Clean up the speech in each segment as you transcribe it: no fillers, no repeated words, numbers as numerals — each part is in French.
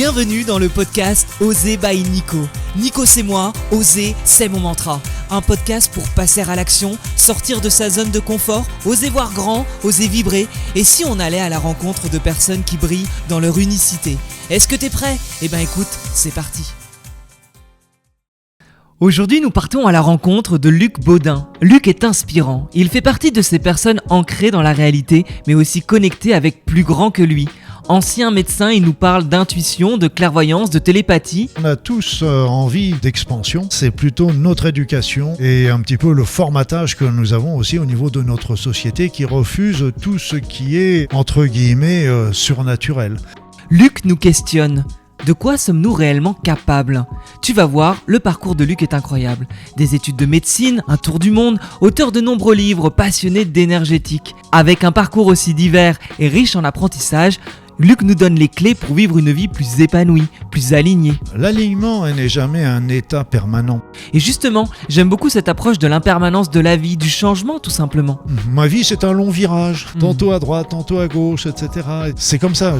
Bienvenue dans le podcast Oser by Nico. Nico c'est moi, oser c'est mon mantra. Un podcast pour passer à l'action, sortir de sa zone de confort, oser voir grand, oser vibrer. Et si on allait à la rencontre de personnes qui brillent dans leur unicité? Est-ce que t'es prêt? Eh ben écoute, c'est parti. Aujourd'hui, nous partons à la rencontre de Luc Baudin. Luc est inspirant. Il fait partie de ces personnes ancrées dans la réalité, mais aussi connectées avec plus grand que lui. Ancien médecin, il nous parle d'intuition, de clairvoyance, de télépathie. On a tous envie d'expansion, c'est plutôt notre éducation et un petit peu le formatage que nous avons aussi au niveau de notre société qui refuse tout ce qui est, entre guillemets, surnaturel. Luc nous questionne. De quoi sommes-nous réellement capables? Tu vas voir, le parcours de Luc est incroyable. Des études de médecine, un tour du monde, auteur de nombreux livres, passionné d'énergétique. Avec un parcours aussi divers et riche en apprentissage, Luc nous donne les clés pour vivre une vie plus épanouie, plus alignée. L'alignement n'est jamais un état permanent. Et justement, j'aime beaucoup cette approche de l'impermanence de la vie, du changement tout simplement. Ma vie, c'est un long virage, tantôt à droite, tantôt à gauche, etc. C'est comme ça,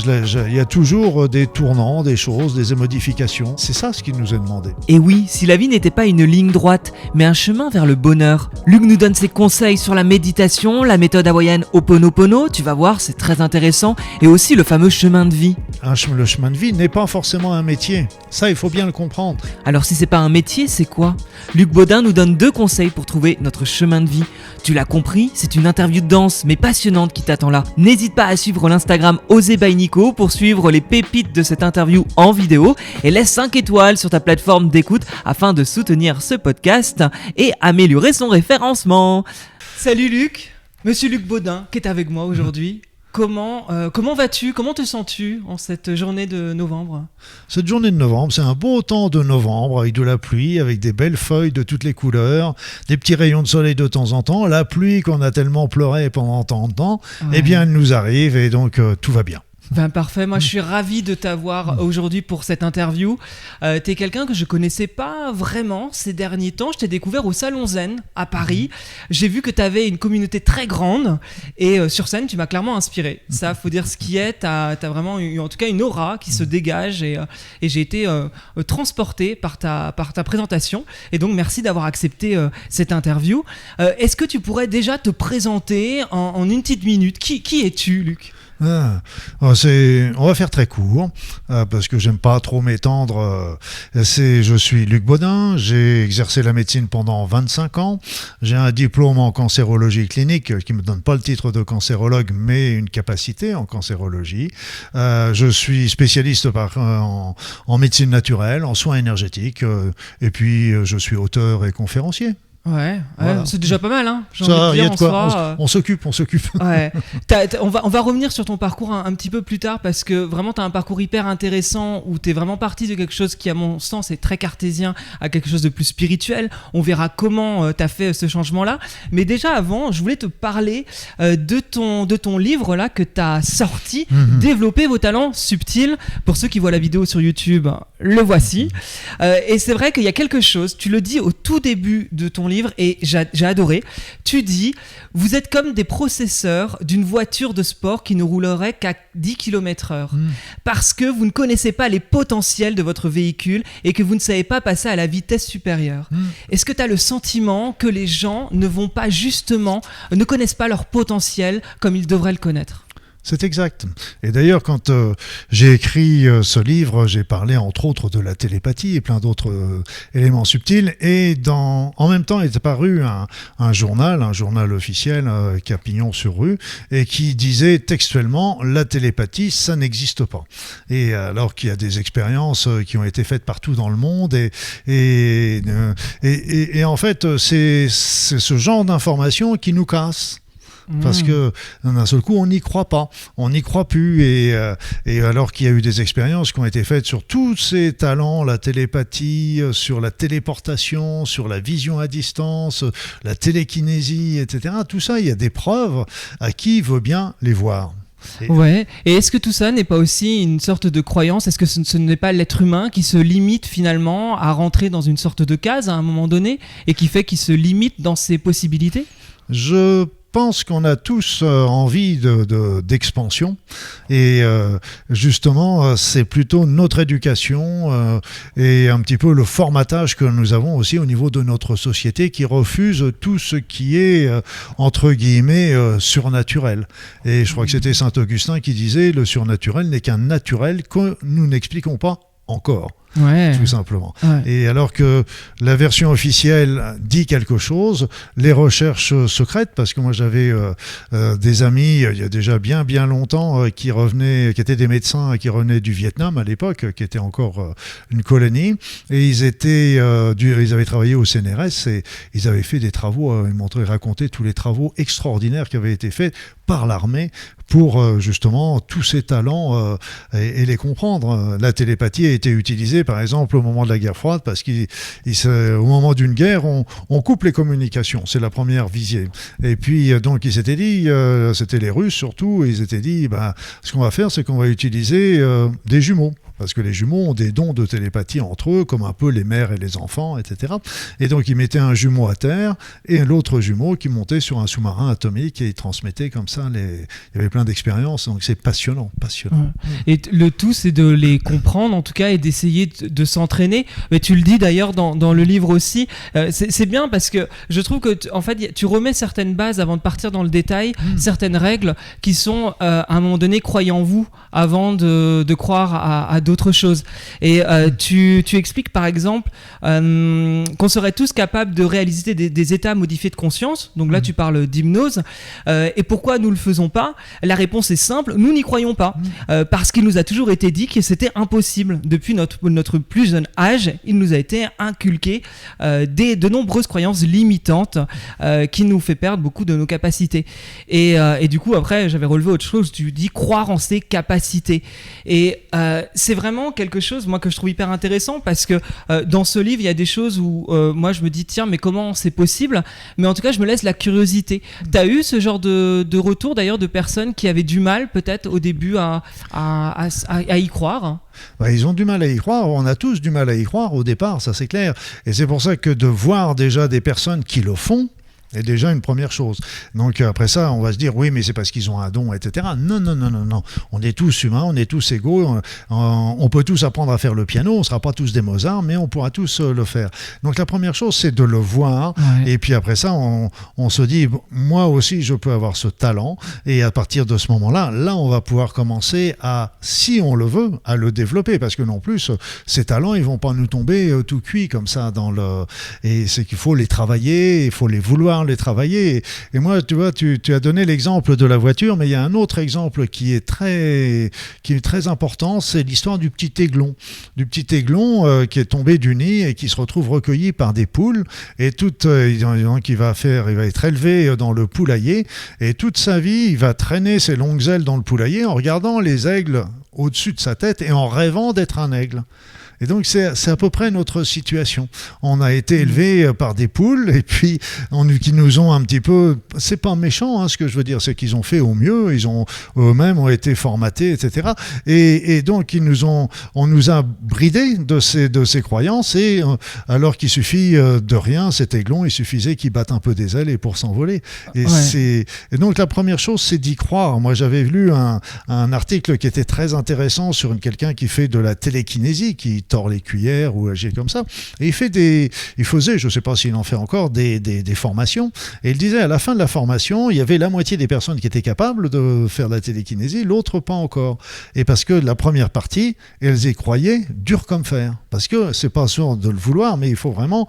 il y a toujours des tournants, des choses, des modifications. C'est ça ce qui nous est demandé. Et oui, si la vie n'était pas une ligne droite, mais un chemin vers le bonheur, Luc nous donne ses conseils sur la méditation, la méthode hawaïenne Ho'oponopono, tu vas voir, c'est très intéressant, et aussi le fameux chemin de vie. Le chemin de vie n'est pas forcément un métier. Ça, il faut bien le comprendre. Alors si c'est pas un métier, c'est quoi? Luc Baudin nous donne 2 conseils pour trouver notre chemin de vie. Tu l'as compris, c'est une interview dense mais passionnante qui t'attend là. N'hésite pas à suivre l'Instagram Oser by Nico pour suivre les pépites de cette interview en vidéo et laisse 5 étoiles sur ta plateforme d'écoute afin de soutenir ce podcast et améliorer son référencement. Salut Luc, Monsieur Luc Baudin qui est avec moi aujourd'hui. Comment vas-tu? Comment te sens-tu en cette journée de novembre? Cette journée de novembre, c'est un beau temps de novembre avec de la pluie, avec des belles feuilles de toutes les couleurs, des petits rayons de soleil de temps en temps. La pluie qu'on a tellement pleuré pendant tant de temps, Eh bien elle nous arrive et donc tout va bien. Ben parfait, moi je suis ravi de t'avoir aujourd'hui pour cette interview. T'es quelqu'un que je connaissais pas vraiment ces derniers temps. Je t'ai découvert au Salon Zen à Paris. J'ai vu que t'avais une communauté très grande et sur scène tu m'as clairement inspiré. Ça, faut dire ce qui est. T'as vraiment eu en tout cas une aura qui se dégage et j'ai été transporté par ta présentation. Et donc merci d'avoir accepté cette interview. Est-ce que tu pourrais déjà te présenter en une petite minute? Qui es-tu, Luc? On va faire très court parce que j'aime pas trop m'étendre. Je suis Luc Baudin, j'ai exercé la médecine pendant 25 ans, j'ai un diplôme en cancérologie clinique qui me donne pas le titre de cancérologue mais une capacité en cancérologie. Je suis spécialiste en médecine naturelle, en soins énergétiques et puis je suis auteur et conférencier. Ouais, voilà. C'est déjà pas mal, hein. Ça, y a de quoi. On s'occupe. Ouais. On va revenir sur ton parcours un petit peu plus tard parce que vraiment t'as un parcours hyper intéressant où t'es vraiment parti de quelque chose qui à mon sens est très cartésien à quelque chose de plus spirituel. On verra comment t'as fait ce changement-là. Mais déjà avant, je voulais te parler de ton livre là que t'as sorti, Développer vos talents subtils. Pour ceux qui voient la vidéo sur YouTube, le voici. Et c'est vrai qu'il y a quelque chose, tu le dis au tout début de ton livre et j'ai adoré. Tu dis, vous êtes comme des processeurs d'une voiture de sport qui ne roulerait qu'à 10 km/h parce que vous ne connaissez pas les potentiels de votre véhicule et que vous ne savez pas passer à la vitesse supérieure. Est-ce que tu as le sentiment que les gens ne connaissent pas leur potentiel comme ils devraient le connaître? C'est exact. Et d'ailleurs, quand j'ai écrit ce livre, j'ai parlé entre autres de la télépathie et plein d'autres éléments subtils. Et en même temps est apparu un journal officiel qui a pignon sur rue et qui disait textuellement la télépathie, ça n'existe pas. Et alors qu'il y a des expériences qui ont été faites partout dans le monde et en fait, c'est ce genre d'informations qui nous casse. Parce que d'un seul coup on n'y croit pas, on n'y croit plus et alors qu'il y a eu des expériences qui ont été faites sur tous ces talents, la télépathie, sur la téléportation, sur la vision à distance, la télékinésie, etc. Tout ça, il y a des preuves à qui veut bien les voir. Ouais, et est-ce que tout ça n'est pas aussi une sorte de croyance? Est-ce que ce n'est pas l'être humain qui se limite finalement à rentrer dans une sorte de case à un moment donné et qui fait qu'il se limite dans ses possibilités? Je pense qu'on a tous envie d'expansion et justement c'est plutôt notre éducation et un petit peu le formatage que nous avons aussi au niveau de notre société qui refuse tout ce qui est entre guillemets surnaturel. Et je crois que c'était Saint-Augustin qui disait le surnaturel n'est qu'un naturel que nous n'expliquons pas encore. Ouais. Tout simplement. Ouais. Et alors que la version officielle dit quelque chose, les recherches secrètes, parce que moi j'avais des amis il y a déjà bien longtemps qui étaient des médecins qui revenaient du Vietnam à l'époque, qui était encore une colonie, et ils avaient travaillé au CNRS et ils avaient fait des travaux, ils racontaient tous les travaux extraordinaires qui avaient été faits par l'armée pour justement tous ces talents et les comprendre. La télépathie a été utilisée par exemple au moment de la guerre froide parce qu'au moment d'une guerre on coupe les communications, c'est la première visée. Et puis donc ils s'étaient dit, c'était les Russes surtout, ils s'étaient dit ce qu'on va faire c'est qu'on va utiliser des jumeaux. Parce que les jumeaux ont des dons de télépathie entre eux, comme un peu les mères et les enfants, etc. Et donc, ils mettaient un jumeau à terre et l'autre jumeau qui montait sur un sous-marin atomique et ils transmettaient comme ça. Il y avait plein d'expériences, donc c'est passionnant. Ouais. Et le tout, c'est de les comprendre, en tout cas, et d'essayer de s'entraîner. Mais tu le dis d'ailleurs dans le livre aussi. C'est bien parce que je trouve que, en fait, tu remets certaines bases avant de partir dans le détail, certaines règles qui sont, à un moment donné, croyez en vous avant de croire à d'autres choses. Et tu expliques par exemple qu'on serait tous capables de réaliser des états modifiés de conscience. Donc là tu parles d'hypnose. Et pourquoi nous le faisons pas? La réponse est simple, nous n'y croyons pas. Parce qu'il nous a toujours été dit que c'était impossible. Depuis notre plus jeune âge, il nous a été inculqué de nombreuses croyances limitantes qui nous fait perdre beaucoup de nos capacités. Et du coup après j'avais relevé autre chose, tu dis croire en ses capacités. Et c'est vraiment quelque chose moi que je trouve hyper intéressant parce que dans ce livre il y a des choses où moi je me dis tiens mais comment c'est possible, mais en tout cas je me laisse la curiosité. T'as eu ce genre de retour d'ailleurs de personnes qui avaient du mal peut-être au début à y croire? Ils ont du mal à y croire, on a tous du mal à y croire au départ, ça c'est clair, et c'est pour ça que de voir déjà des personnes qui le font est déjà une première chose. Donc après ça, on va se dire oui, mais c'est parce qu'ils ont un don, etc. Non. On est tous humains, on est tous égaux. On peut tous apprendre à faire le piano. On ne sera pas tous des Mozart, mais on pourra tous le faire. Donc la première chose, c'est de le voir. Ouais. Et puis après ça, on se dit moi aussi, je peux avoir ce talent. Et à partir de ce moment-là, on va pouvoir commencer à, si on le veut, à le développer. Parce que non plus, ces talents, ils vont pas nous tomber tout cuits comme ça Et c'est qu'il faut les travailler, il faut les vouloir les travailler. Et moi, tu vois, tu as donné l'exemple de la voiture, mais il y a un autre exemple qui est très important, c'est l'histoire du petit aiglon. Du petit aiglon qui est tombé du nid et qui se retrouve recueilli par des poules. Et il va être élevé dans le poulailler. Et toute sa vie, il va traîner ses longues ailes dans le poulailler en regardant les aigles au-dessus de sa tête et en rêvant d'être un aigle. Et donc c'est à peu près notre situation. On a été élevé par des poules et puis qui nous ont un petit peu, c'est pas méchant ce que je veux dire, c'est qu'ils ont fait au mieux, ils ont eux-mêmes ont été formatés, etc. Et donc on nous a bridés de ces croyances et alors qu'il suffit de rien, cet aiglon, il suffisait qu'il batte un peu des ailes et pour s'envoler. Et donc la première chose, c'est d'y croire. Moi j'avais lu un article qui était très intéressant sur quelqu'un qui fait de la télékinésie, qui tord les cuillères ou agit comme ça. Et il faisait, je ne sais pas s'il en fait encore, des formations. Et il disait à la fin de la formation, il y avait la moitié des personnes qui étaient capables de faire de la télékinésie, l'autre pas encore. Et parce que la première partie, elles y croyaient dur comme fer. Parce que c'est pas sûr de le vouloir, mais il faut vraiment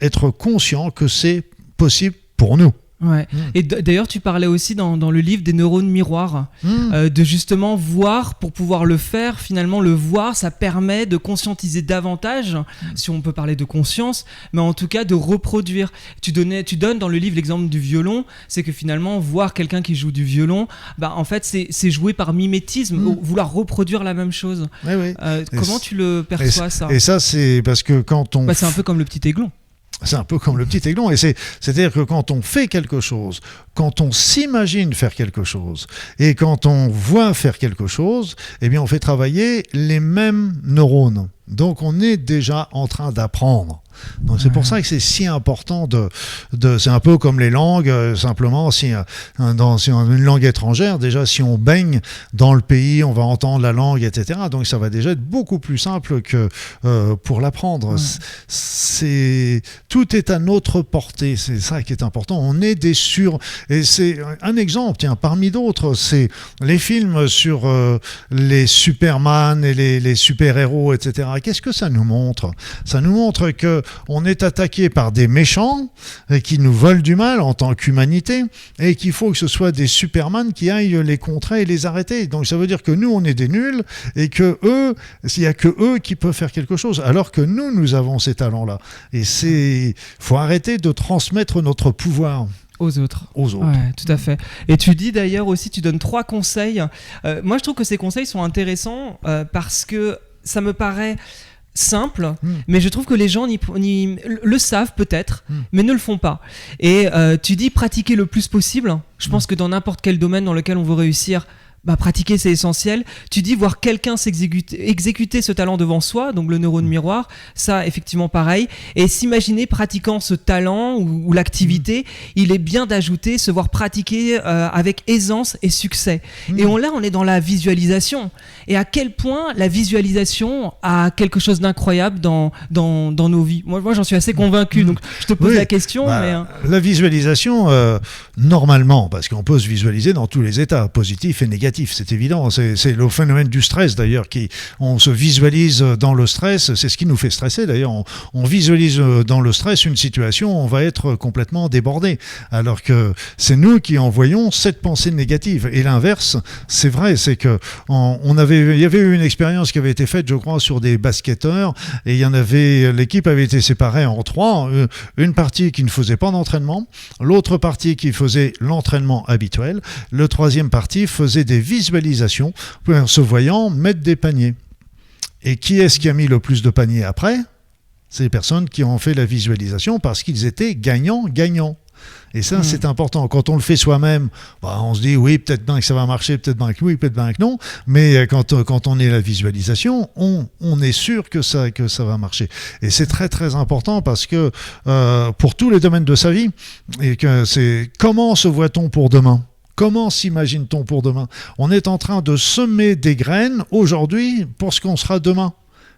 être conscient que c'est possible pour nous. Ouais. Et d'ailleurs, tu parlais aussi dans le livre des neurones miroirs, de justement voir pour pouvoir le faire. Finalement, le voir, ça permet de conscientiser davantage, si on peut parler de conscience, mais en tout cas de reproduire. Tu donnes dans le livre l'exemple du violon, c'est que finalement, voir quelqu'un qui joue du violon, en fait, c'est jouer par mimétisme, vouloir reproduire la même chose. Oui. Comment tu le perçois, ça? Et ça, c'est parce que quand on... c'est un peu comme le petit aiglon. C'est un peu comme le petit aiglon. Et c'est-à-dire que quand on fait quelque chose, quand on s'imagine faire quelque chose, et quand on voit faire quelque chose, eh bien on fait travailler les mêmes neurones. Donc on est déjà en train d'apprendre. Donc c'est pour ça que c'est si important c'est un peu comme les langues, simplement si on a une langue étrangère, déjà si on baigne dans le pays, on va entendre la langue, etc. Donc ça va déjà être beaucoup plus simple que pour l'apprendre. Tout est à notre portée, c'est ça qui est important. On est et c'est un exemple, tiens, parmi d'autres, c'est les films sur les Superman et les super-héros, etc. Qu'est-ce que ça nous montre? Ça nous montre qu'on est attaqué par des méchants qui nous veulent du mal en tant qu'humanité et qu'il faut que ce soit des Superman qui aillent les contrer et les arrêter. Donc ça veut dire que nous, on est des nuls et que eux, il n'y a que eux qui peuvent faire quelque chose, alors que nous avons ces talents-là. Et faut arrêter de transmettre notre pouvoir aux autres. Ouais, tout à fait. Et tu dis d'ailleurs aussi, tu donnes 3 conseils. Moi, je trouve que ces conseils sont intéressants parce que ça me paraît simple, mais je trouve que les gens le savent peut-être, mais ne le font pas. Et tu dis pratiquer le plus possible. Je pense que dans n'importe quel domaine dans lequel on veut réussir, pratiquer c'est essentiel. Tu dis voir quelqu'un exécuter ce talent devant soi, donc le neurone miroir, ça effectivement pareil, et s'imaginer pratiquant ce talent ou l'activité, il est bien d'ajouter se voir pratiquer avec aisance et succès. Et on est dans la visualisation, et à quel point la visualisation a quelque chose d'incroyable dans nos vies. Moi j'en suis assez convaincu, donc je te pose la question. La visualisation, normalement, parce qu'on peut se visualiser dans tous les états, positifs et négatifs, c'est évident, c'est le phénomène du stress d'ailleurs, on se visualise dans le stress, c'est ce qui nous fait stresser d'ailleurs, on visualise dans le stress une situation, on va être complètement débordé, alors que c'est nous qui envoyons cette pensée négative, et l'inverse, c'est vrai, c'est que il y avait eu une expérience qui avait été faite, je crois, sur des basketteurs, et l'équipe avait été séparée en 3, une partie qui ne faisait pas d'entraînement, l'autre partie qui faisait l'entraînement habituel, le troisième partie faisait des visualisations en se voyant mettre des paniers. Et qui est-ce qui a mis le plus de paniers après? C'est les personnes qui ont fait la visualisation parce qu'ils étaient gagnants. Et ça, c'est important. Quand on le fait soi-même, on se dit oui, peut-être bien que ça va marcher, peut-être bien que oui, peut-être bien que non. Mais quand on est la visualisation, on est sûr que ça va marcher. Et c'est très très important parce que pour tous les domaines de sa vie, et que c'est comment se voit-on pour demain? Comment s'imagine-t-on pour demain? On est en train de semer des graines aujourd'hui pour ce qu'on sera demain.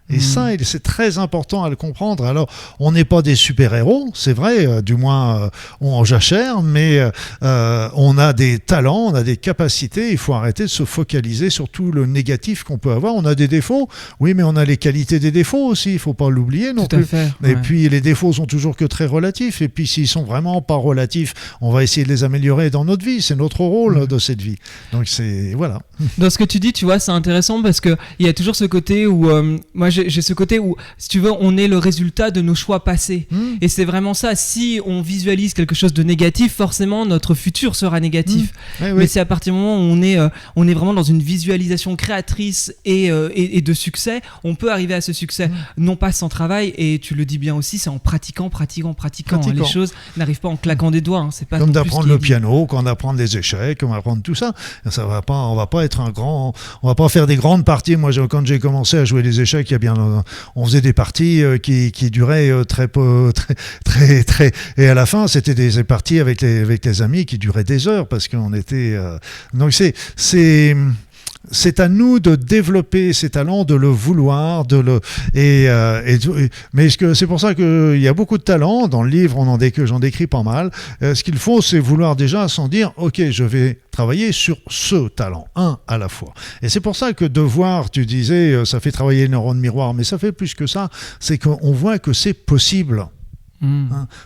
Et ça, c'est très important à le comprendre. Alors, on n'est pas des super-héros, c'est vrai, du moins on en jachère, mais on a des talents, on a des capacités, il faut arrêter de se focaliser sur tout le négatif qu'on peut avoir. On a des défauts, oui, mais on a les qualités des défauts aussi, il ne faut pas l'oublier non plus. Et puis, les défauts sont toujours que très relatifs, et puis s'ils sont vraiment pas relatifs, on va essayer de les améliorer dans notre vie, c'est notre rôle de cette vie. Donc, voilà. Dans ce que tu dis, tu vois, c'est intéressant parce qu'il y a toujours ce côté où, moi j'ai ce côté où, si tu veux, on est le résultat de nos choix passés. Et c'est vraiment ça. Si on visualise quelque chose de négatif, forcément, notre futur sera négatif. Mais c'est à partir du moment où on est vraiment dans une visualisation créatrice et de succès, on peut arriver à ce succès. Non pas sans travail, et tu le dis bien aussi, c'est en pratiquant. Les choses n'arrivent pas en claquant des doigts. C'est pas comme d'apprendre le piano, quand on apprend des échecs, on va apprendre tout ça. On va pas être on va pas faire des grandes parties. Moi, quand j'ai commencé à jouer des échecs, on faisait des parties qui duraient très peu, très, et à la fin, c'était des parties avec les amis qui duraient des heures parce qu'on était. Donc c'est à nous de développer ces talents, de le vouloir, mais c'est pour ça qu'il y a beaucoup de talents. Dans le livre, j'en décris pas mal. Ce qu'il faut, c'est vouloir déjà s'en dire, ok, je vais travailler sur ce talent, un à la fois. Et c'est pour ça que de voir, tu disais, ça fait travailler les neurones miroirs, mais ça fait plus que ça, c'est qu'on voit que c'est possible.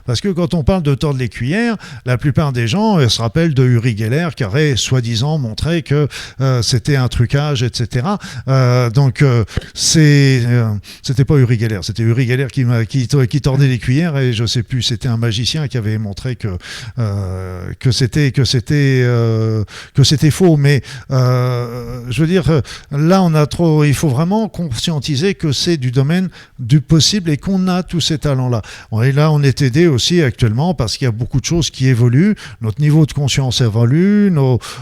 Parce que quand on parle de tordre les cuillères, la plupart des gens se rappellent de Uri Geller qui aurait soi-disant montré que c'était un trucage, etc. C'était pas Uri Geller, c'était Uri Geller qui tordait les cuillères, et je sais plus, c'était un magicien qui avait montré que c'était faux. Mais je veux dire, là il faut vraiment conscientiser que c'est du domaine du possible et qu'on a tous ces talents-là. Et là, là, on est aidé aussi actuellement parce qu'il y a beaucoup de choses qui évoluent. Notre niveau de conscience évolue,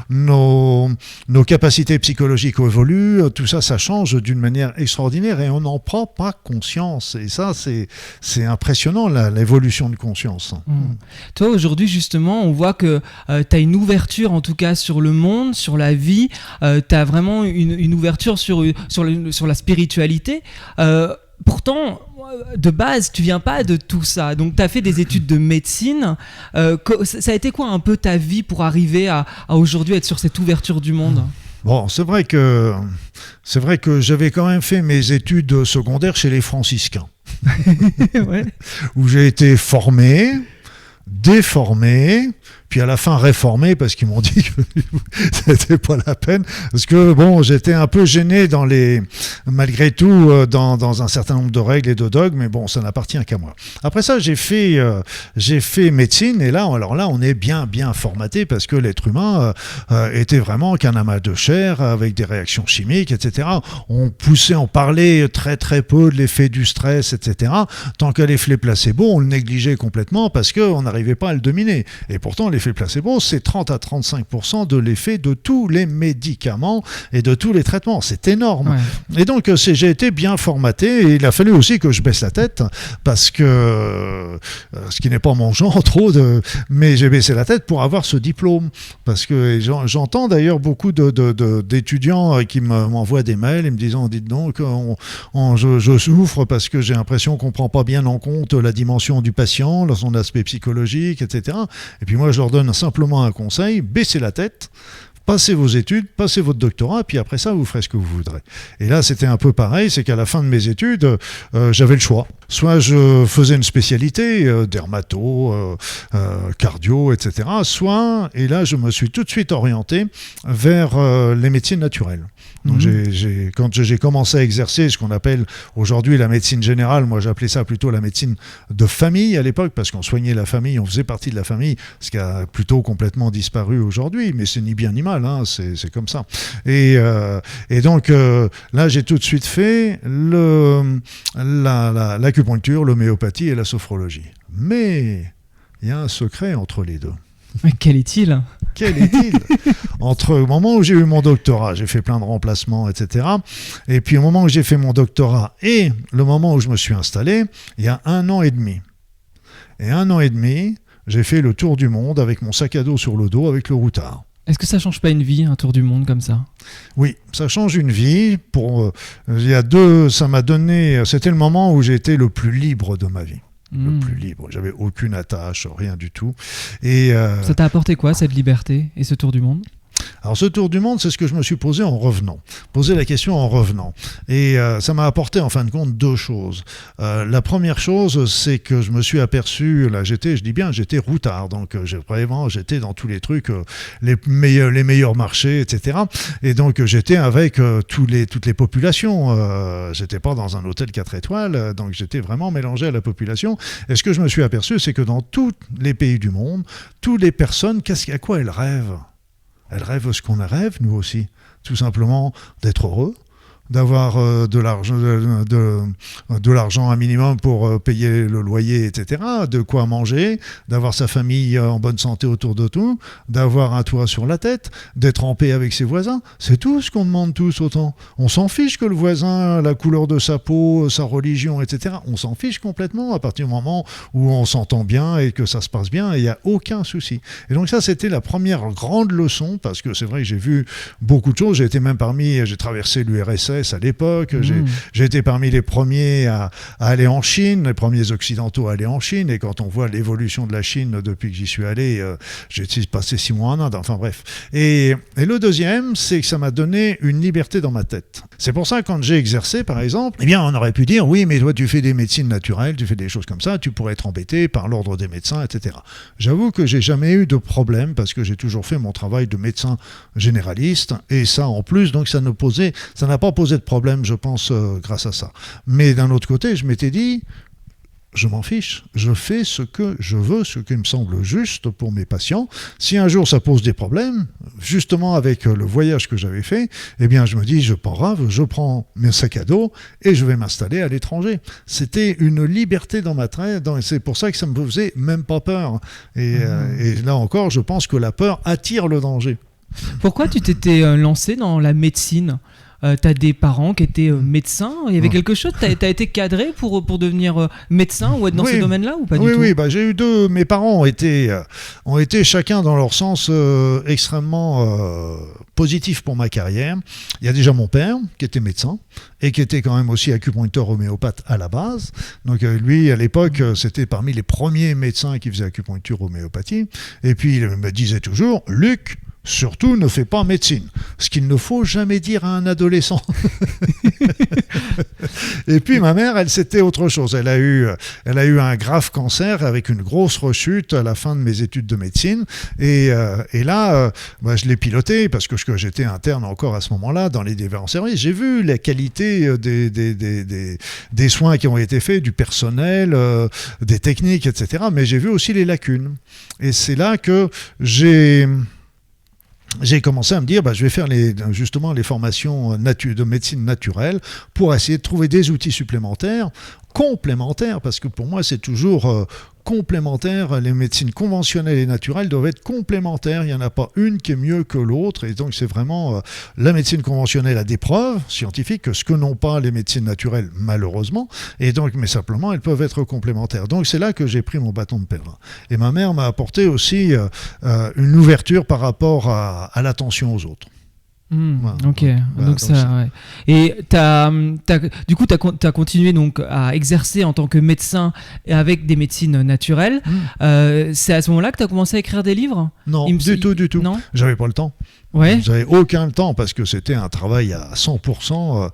nos capacités psychologiques évoluent. Tout ça, ça change d'une manière extraordinaire et on n'en prend pas conscience. Et ça, c'est impressionnant, l'évolution de conscience. Toi, aujourd'hui, justement, on voit que tu as une ouverture, en tout cas, sur le monde, sur la vie. Tu as vraiment une ouverture sur la spiritualité. Pourtant, de base, tu viens pas de tout ça. Donc, tu as fait des études de médecine. Ça a été quoi un peu ta vie pour arriver à aujourd'hui être sur cette ouverture du monde ? Bon, c'est vrai que j'avais quand même fait mes études secondaires chez les franciscains. Ouais. Où j'ai été formé, déformé, puis à la fin réformé parce qu'ils m'ont dit que c'était pas la peine, parce que bon, j'étais un peu gêné malgré tout dans un certain nombre de règles et de dogmes, mais bon, ça n'appartient qu'à moi. Après ça, j'ai fait médecine et là, alors là, on est bien formaté parce que l'être humain était vraiment qu'un amas de chair avec des réactions chimiques, etc. On parlait très très peu de l'effet du stress, etc. Tant qu'à l'effet placebo, on le négligeait complètement parce qu'on n'arrivait pas à le dominer. Et pourtant, l'effet placebo, c'est 30 à 35% de l'effet de tous les médicaments et de tous les traitements. C'est énorme. Ouais. Et donc, j'ai été bien formaté et il a fallu aussi que je baisse la tête parce que, ce qui n'est pas mon genre trop, mais j'ai baissé la tête pour avoir ce diplôme. Parce que j'entends d'ailleurs beaucoup d'étudiants qui m'envoient des mails et me disant, dites donc, je souffre parce que j'ai l'impression qu'on ne prend pas bien en compte la dimension du patient, son aspect psychologique, etc. Et puis moi, je leur donne simplement un conseil, baissez la tête, passez vos études, passez votre doctorat, puis après ça, vous ferez ce que vous voudrez. Et là, c'était un peu pareil, c'est qu'à la fin de mes études, j'avais le choix. Soit je faisais une spécialité, dermato, cardio, etc. Soit, et là, je me suis tout de suite orienté vers les médecines naturelles. Donc quand j'ai commencé à exercer ce qu'on appelle aujourd'hui la médecine générale, moi j'appelais ça plutôt la médecine de famille à l'époque, parce qu'on soignait la famille, on faisait partie de la famille, ce qui a plutôt complètement disparu aujourd'hui, mais c'est ni bien ni mal, hein, c'est comme ça. Et donc là j'ai tout de suite fait l'acupuncture, l'homéopathie et la sophrologie. Mais il y a un secret entre les deux. Mais quel est-il ? Entre le moment où j'ai eu mon doctorat, j'ai fait plein de remplacements, etc. Et puis au moment où j'ai fait mon doctorat et le moment où je me suis installé, il y a 1 an et demi. Et 1 an et demi, j'ai fait le tour du monde avec mon sac à dos sur le dos avec le routard. Est-ce que ça change pas une vie, un tour du monde comme ça ? Oui, ça change une vie. Ça m'a donné, c'était le moment où j'ai été le plus libre de ma vie. Le plus libre. J'avais aucune attache, rien du tout. Et ça t'a apporté quoi, cette liberté et ce tour du monde ? Alors ce tour du monde, c'est ce que je me suis posé en revenant. Poser la question en revenant. Et ça m'a apporté en fin de compte 2 choses. La première chose, c'est que je me suis aperçu, là j'étais routard, donc j'étais dans tous les trucs, les meilleurs marchés, etc. Et donc j'étais avec toutes les populations. J'étais pas dans un hôtel 4 étoiles, donc j'étais vraiment mélangé à la population. Et ce que je me suis aperçu, c'est que dans tous les pays du monde, toutes les personnes, à quoi elles rêvent ? Elles rêvent ce qu'on rêve, nous aussi. Tout simplement d'être heureux, d'avoir de l'argent un minimum pour payer le loyer, etc., de quoi manger, d'avoir sa famille en bonne santé autour de tout, d'avoir un toit sur la tête, d'être en paix avec ses voisins. C'est tout ce qu'on demande tous autant. On s'en fiche que le voisin, la couleur de sa peau, sa religion, etc. On s'en fiche complètement à partir du moment où on s'entend bien et que ça se passe bien et il n'y a aucun souci. Et donc ça, c'était la première grande leçon, parce que c'est vrai que j'ai vu beaucoup de choses. J'ai traversé l'URSS à l'époque, j'ai été parmi les premiers à aller en Chine, les premiers occidentaux à aller en Chine, et quand on voit l'évolution de la Chine depuis que j'y suis allé, j'ai passé 6 mois en Inde, enfin bref. Et le deuxième, c'est que ça m'a donné une liberté dans ma tête. C'est pour ça que quand j'ai exercé, par exemple, eh bien on aurait pu dire, oui, mais toi tu fais des médecines naturelles, tu fais des choses comme ça, tu pourrais être embêté par l'ordre des médecins, etc. J'avoue que j'ai jamais eu de problème, parce que j'ai toujours fait mon travail de médecin généraliste, et ça en plus, donc ça n'a pas posé de problème, je pense, grâce à ça. Mais d'un autre côté, je m'étais dit, je m'en fiche, je fais ce que je veux, ce qui me semble juste pour mes patients. Si un jour ça pose des problèmes, justement avec le voyage que j'avais fait, eh bien je me dis, je prends mes sacs à dos et je vais m'installer à l'étranger. C'était une liberté dans ma tête, c'est pour ça que ça me faisait même pas peur. Et là encore, je pense que la peur attire le danger. Pourquoi tu t'étais lancé dans la médecine ? T'as des parents qui étaient médecins. Il y avait quelque chose. T'as été cadré pour devenir médecin ou être dans ce domaine-là ou pas du tout ? Oui, j'ai eu deux. Mes parents ont été chacun dans leur sens extrêmement positif pour ma carrière. Il y a déjà mon père qui était médecin et qui était quand même aussi acupuncteur homéopathe à la base. Donc lui, à l'époque, c'était parmi les premiers médecins qui faisaient acupuncture homéopathie. Et puis il me disait toujours, Luc, surtout, ne fais pas médecine. Ce qu'il ne faut jamais dire à un adolescent. Et puis, ma mère, elle, c'était autre chose. Elle a eu un grave cancer avec une grosse rechute à la fin de mes études de médecine. Et là, je l'ai piloté parce que j'étais interne encore à ce moment-là dans les différents services. J'ai vu la qualité des soins qui ont été faits, du personnel, des techniques, etc. Mais j'ai vu aussi les lacunes. Et c'est là que j'ai commencé à me dire, je vais faire justement les formations de médecine naturelle pour essayer de trouver des outils supplémentaires, complémentaires, parce que pour moi c'est toujours complémentaire. Les médecines conventionnelles et naturelles doivent être complémentaires. Il n'y en a pas une qui est mieux que l'autre. Et donc c'est vraiment la médecine conventionnelle a des preuves scientifiques, ce que n'ont pas les médecines naturelles malheureusement. Et donc, mais simplement elles peuvent être complémentaires. Donc c'est là que j'ai pris mon bâton de pèlerin. Et ma mère m'a apporté aussi une ouverture par rapport à l'attention aux autres. Voilà. Ok, donc ça, ouais. Et du coup, tu as continué donc à exercer en tant que médecin avec des médecines naturelles. C'est à ce moment-là que tu as commencé à écrire des livres ? Non, du tout. Non ? J'avais pas le temps. Ouais. J'avais aucun temps parce que c'était un travail à 100%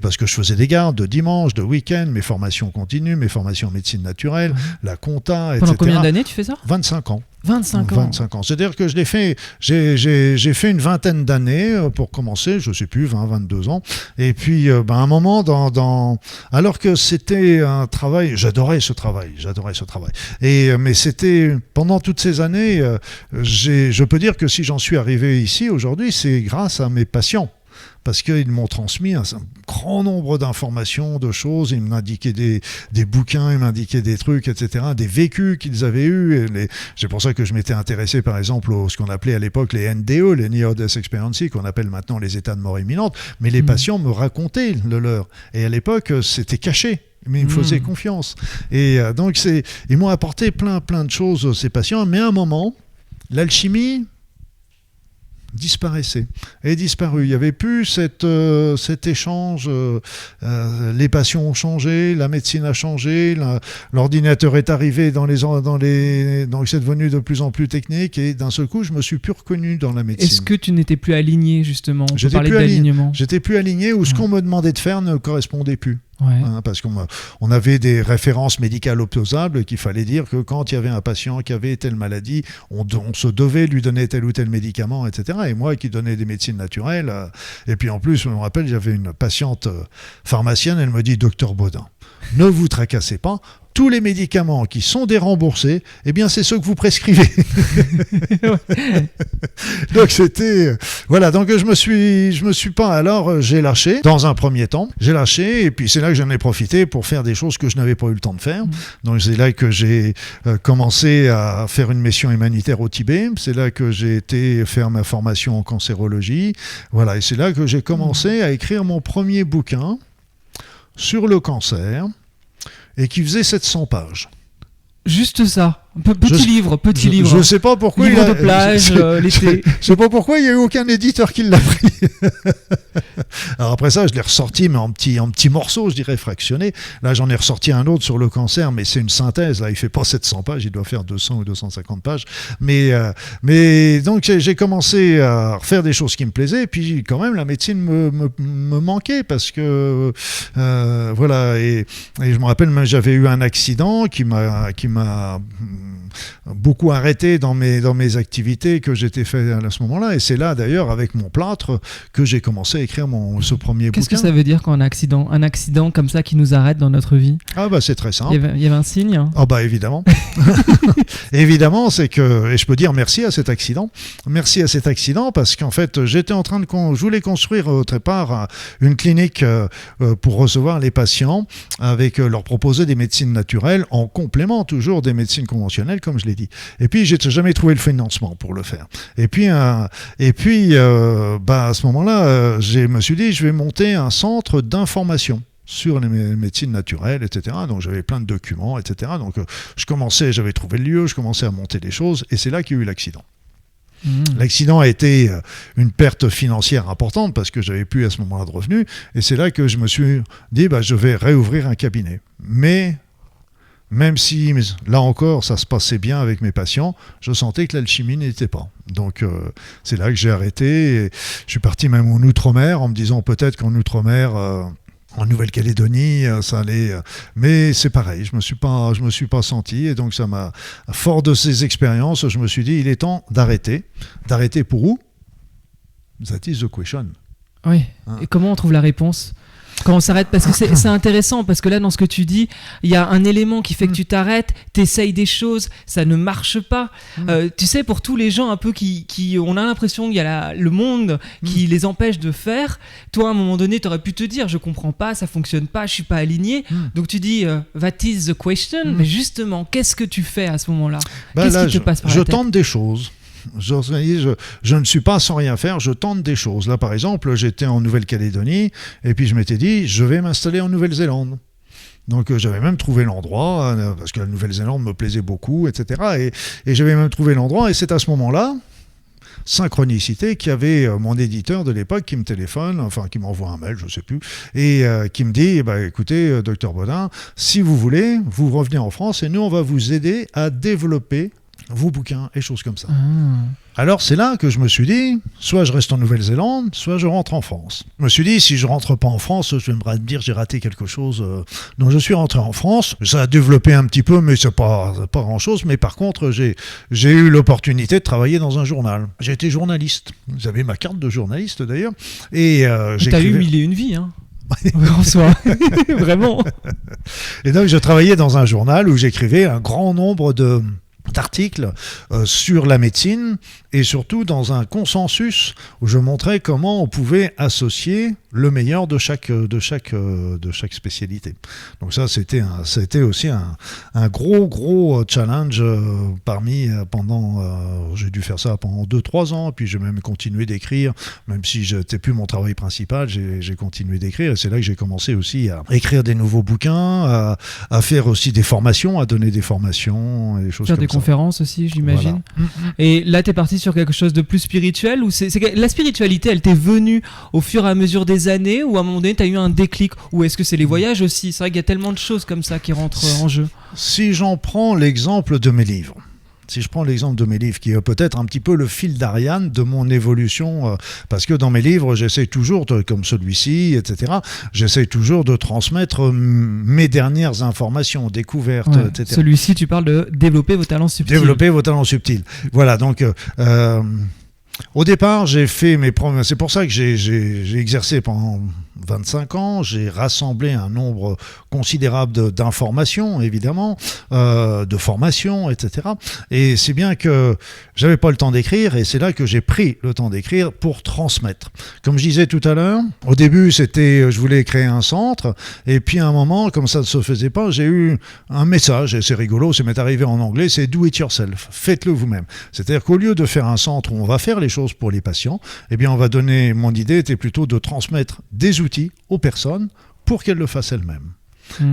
parce que je faisais des gardes de dimanche, de week-end, mes formations continues, mes formations en médecine naturelle, la compta, etc. Pendant combien d'années tu fais ça ? 25 ans. 25 ans. C'est-à-dire que j'ai fait une vingtaine d'années pour commencer, je sais plus, 20, 22 ans. Et puis, à un moment, alors que c'était un travail, j'adorais ce travail. Mais c'était, pendant toutes ces années, je peux dire que si j'en suis arrivé ici aujourd'hui, c'est grâce à mes patients. Parce qu'ils m'ont transmis un grand nombre d'informations, de choses. Ils m'indiquaient des bouquins, ils m'indiquaient des trucs, etc., des vécus qu'ils avaient eus. C'est pour ça que je m'étais intéressé, par exemple, ce qu'on appelait à l'époque les NDE, les Near Death Experiences, qu'on appelle maintenant les états de mort imminente. Mais les patients me racontaient le leur. Et à l'époque, c'était caché. Mais ils me faisaient confiance. Et donc, ils m'ont apporté plein de choses, ces patients. Mais à un moment, l'alchimie disparaissait. Et disparu. Il n'y avait plus cet échange. Les patients ont changé, la médecine a changé, l'ordinateur est arrivé donc c'est devenu de plus en plus technique et d'un seul coup, je me suis plus reconnu dans la médecine. Est-ce que tu n'étais plus aligné justement ? On peut parler d'alignement. J'étais plus aligné ou ce qu'on me demandait de faire ne correspondait plus. Ouais. Parce qu'on avait des références médicales opposables qu'il fallait dire que quand il y avait un patient qui avait telle maladie, on se devait lui donner tel ou tel médicament, etc. Et moi qui donnais des médecines naturelles, et puis en plus, je me rappelle, j'avais une patiente pharmacienne, elle me dit, Docteur Baudin, ne vous tracassez pas, tous les médicaments qui sont déremboursés, eh bien, c'est ceux que vous prescrivez. Donc, c'était... Voilà, donc je me suis pas... Alors, j'ai lâché, dans un premier temps. J'ai lâché, et puis c'est là que j'en ai profité pour faire des choses que je n'avais pas eu le temps de faire. Donc, c'est là que j'ai commencé à faire une mission humanitaire au Tibet. C'est là que j'ai été faire ma formation en cancérologie. Voilà, et c'est là que j'ai commencé à écrire mon premier bouquin sur le cancer, et qui faisait 700 pages. Juste ça. Petit livre. Je ne sais pas pourquoi livre de plage, l'été. Je sais pas pourquoi il n'y a eu aucun éditeur qui l'a pris. Alors après ça, je l'ai ressorti, mais en petits morceaux, je dirais fractionnés. Là, j'en ai ressorti un autre sur le cancer, mais c'est une synthèse. Là, il fait pas 700 pages, il doit faire 200 ou 250 pages. Mais donc, j'ai commencé à refaire des choses qui me plaisaient. Et puis, quand même, la médecine me manquait parce que, voilà. Et je me rappelle, j'avais eu un accident qui m'a beaucoup arrêté dans mes activités que j'étais fait à ce moment-là. Et c'est là, d'ailleurs, avec mon plâtre, que j'ai commencé à écrire ce premier bouquin. Qu'est-ce que ça veut dire quand un accident comme ça qui nous arrête dans notre vie? Ah bah c'est très simple. Il y avait un signe? Ah bah évidemment. Évidemment, c'est que, et je peux dire merci à cet accident. Merci à cet accident parce qu'en fait, j'étais en train je voulais construire au départ une clinique pour recevoir les patients avec leur proposer des médecines naturelles en complément toujours des médecines conventionnelles, comme je l'ai dit. Et puis, j'ai jamais trouvé le financement pour le faire. Et puis à ce moment-là, je me suis dit, je vais monter un centre d'information sur les médecines naturelles, etc. Donc j'avais plein de documents, etc. Donc j'avais trouvé le lieu, je commençais à monter des choses, et c'est là qu'il y a eu l'accident. L'accident a été une perte financière importante parce que j'avais plus à ce moment-là de revenus, et c'est là que je me suis dit, je vais réouvrir un cabinet. Mais même si, là encore, ça se passait bien avec mes patients, je sentais que l'alchimie n'était pas. Donc, c'est là que j'ai arrêté. Et je suis parti même en Outre-mer en me disant peut-être qu'en Outre-mer, en Nouvelle-Calédonie, ça allait. Mais c'est pareil, je me suis pas senti. Et donc, fort de ces expériences, je me suis dit, il est temps d'arrêter. D'arrêter pour où? That is the question. Oui. Et comment on trouve la réponse quand on s'arrête? Parce que c'est intéressant, parce que là, dans ce que tu dis, il y a un élément qui fait que tu t'arrêtes, t'essayes des choses, ça ne marche pas. Tu sais, pour tous les gens un peu qui on a l'impression qu'il y a le monde qui les empêche de faire, toi, à un moment donné, tu aurais pu te dire, je comprends pas, ça fonctionne pas, je suis pas aligné. Donc tu dis, that is the question. Mais justement, qu'est-ce que tu fais à ce moment-là? Qu'est-ce qui te passe par la tête? Je tente des choses. Je ne suis pas sans rien faire, je tente des choses. Là, par exemple, j'étais en Nouvelle-Calédonie et puis je m'étais dit, je vais m'installer en Nouvelle-Zélande. Donc j'avais même trouvé l'endroit, parce que la Nouvelle-Zélande me plaisait beaucoup, etc. Et j'avais même trouvé l'endroit, et c'est à ce moment-là, synchronicité, qu'il y avait mon éditeur de l'époque qui me téléphone, enfin qui m'envoie un mail, je ne sais plus, et qui me dit, écoutez, docteur Bodin, si vous voulez, vous revenez en France et nous, on va vous aider à développer vos bouquins et choses comme ça. Alors c'est là que je me suis dit, soit je reste en Nouvelle-Zélande, soit je rentre en France. Je me suis dit, si je rentre pas en France, je vais me dire j'ai raté quelque chose. Donc je suis rentré en France, ça a développé un petit peu, mais c'est pas grand-chose. Mais par contre, j'ai eu l'opportunité de travailler dans un journal. J'ai été journaliste. J'avais ma carte de journaliste d'ailleurs. Et t'as eu 1001 vies, hein. En soi, vraiment. Et donc je travaillais dans un journal où j'écrivais un grand nombre d'articles sur la médecine, et surtout dans un consensus où je montrais comment on pouvait associer le meilleur de chaque spécialité. Donc ça, c'était aussi un gros challenge j'ai dû faire ça pendant 2-3 ans, puis j'ai même continué d'écrire, même si je n'étais plus mon travail principal, j'ai continué d'écrire, et c'est là que j'ai commencé aussi à écrire des nouveaux bouquins, à faire aussi des formations, à donner des formations et des choses comme ça. Faire des conférences aussi, j'imagine. Voilà. Et là, tu es parti sur quelque chose de plus spirituel, ou la spiritualité, elle t'est venue au fur et à mesure des années, ou à un moment donné, tu as eu un déclic, ou est-ce que c'est les voyages aussi? C'est vrai qu'il y a tellement de choses comme ça qui rentrent en jeu. Si j'en prends l'exemple de mes livres, qui est peut-être un petit peu le fil d'Ariane de mon évolution, parce que dans mes livres, j'essaie toujours, comme celui-ci, etc., j'essaie toujours de transmettre mes dernières informations, découvertes, etc. Celui-ci, tu parles de développer vos talents subtils. Développer vos talents subtils. Voilà, donc au départ, j'ai fait mes premiers. C'est pour ça que j'ai exercé pendant 25 ans. J'ai rassemblé un nombre considérable d'informations, évidemment, de formations, etc. Et c'est bien que j'avais pas le temps d'écrire, et c'est là que j'ai pris le temps d'écrire pour transmettre. Comme je disais tout à l'heure, au début, je voulais créer un centre, et puis à un moment, comme ça ne se faisait pas, j'ai eu un message, et c'est rigolo, ça m'est arrivé en anglais, c'est do it yourself, faites-le vous-même. C'est-à-dire qu'au lieu de faire un centre où on va faire les choses pour les patients, eh bien mon idée était plutôt de transmettre des outils aux personnes pour qu'elles le fassent elles-mêmes.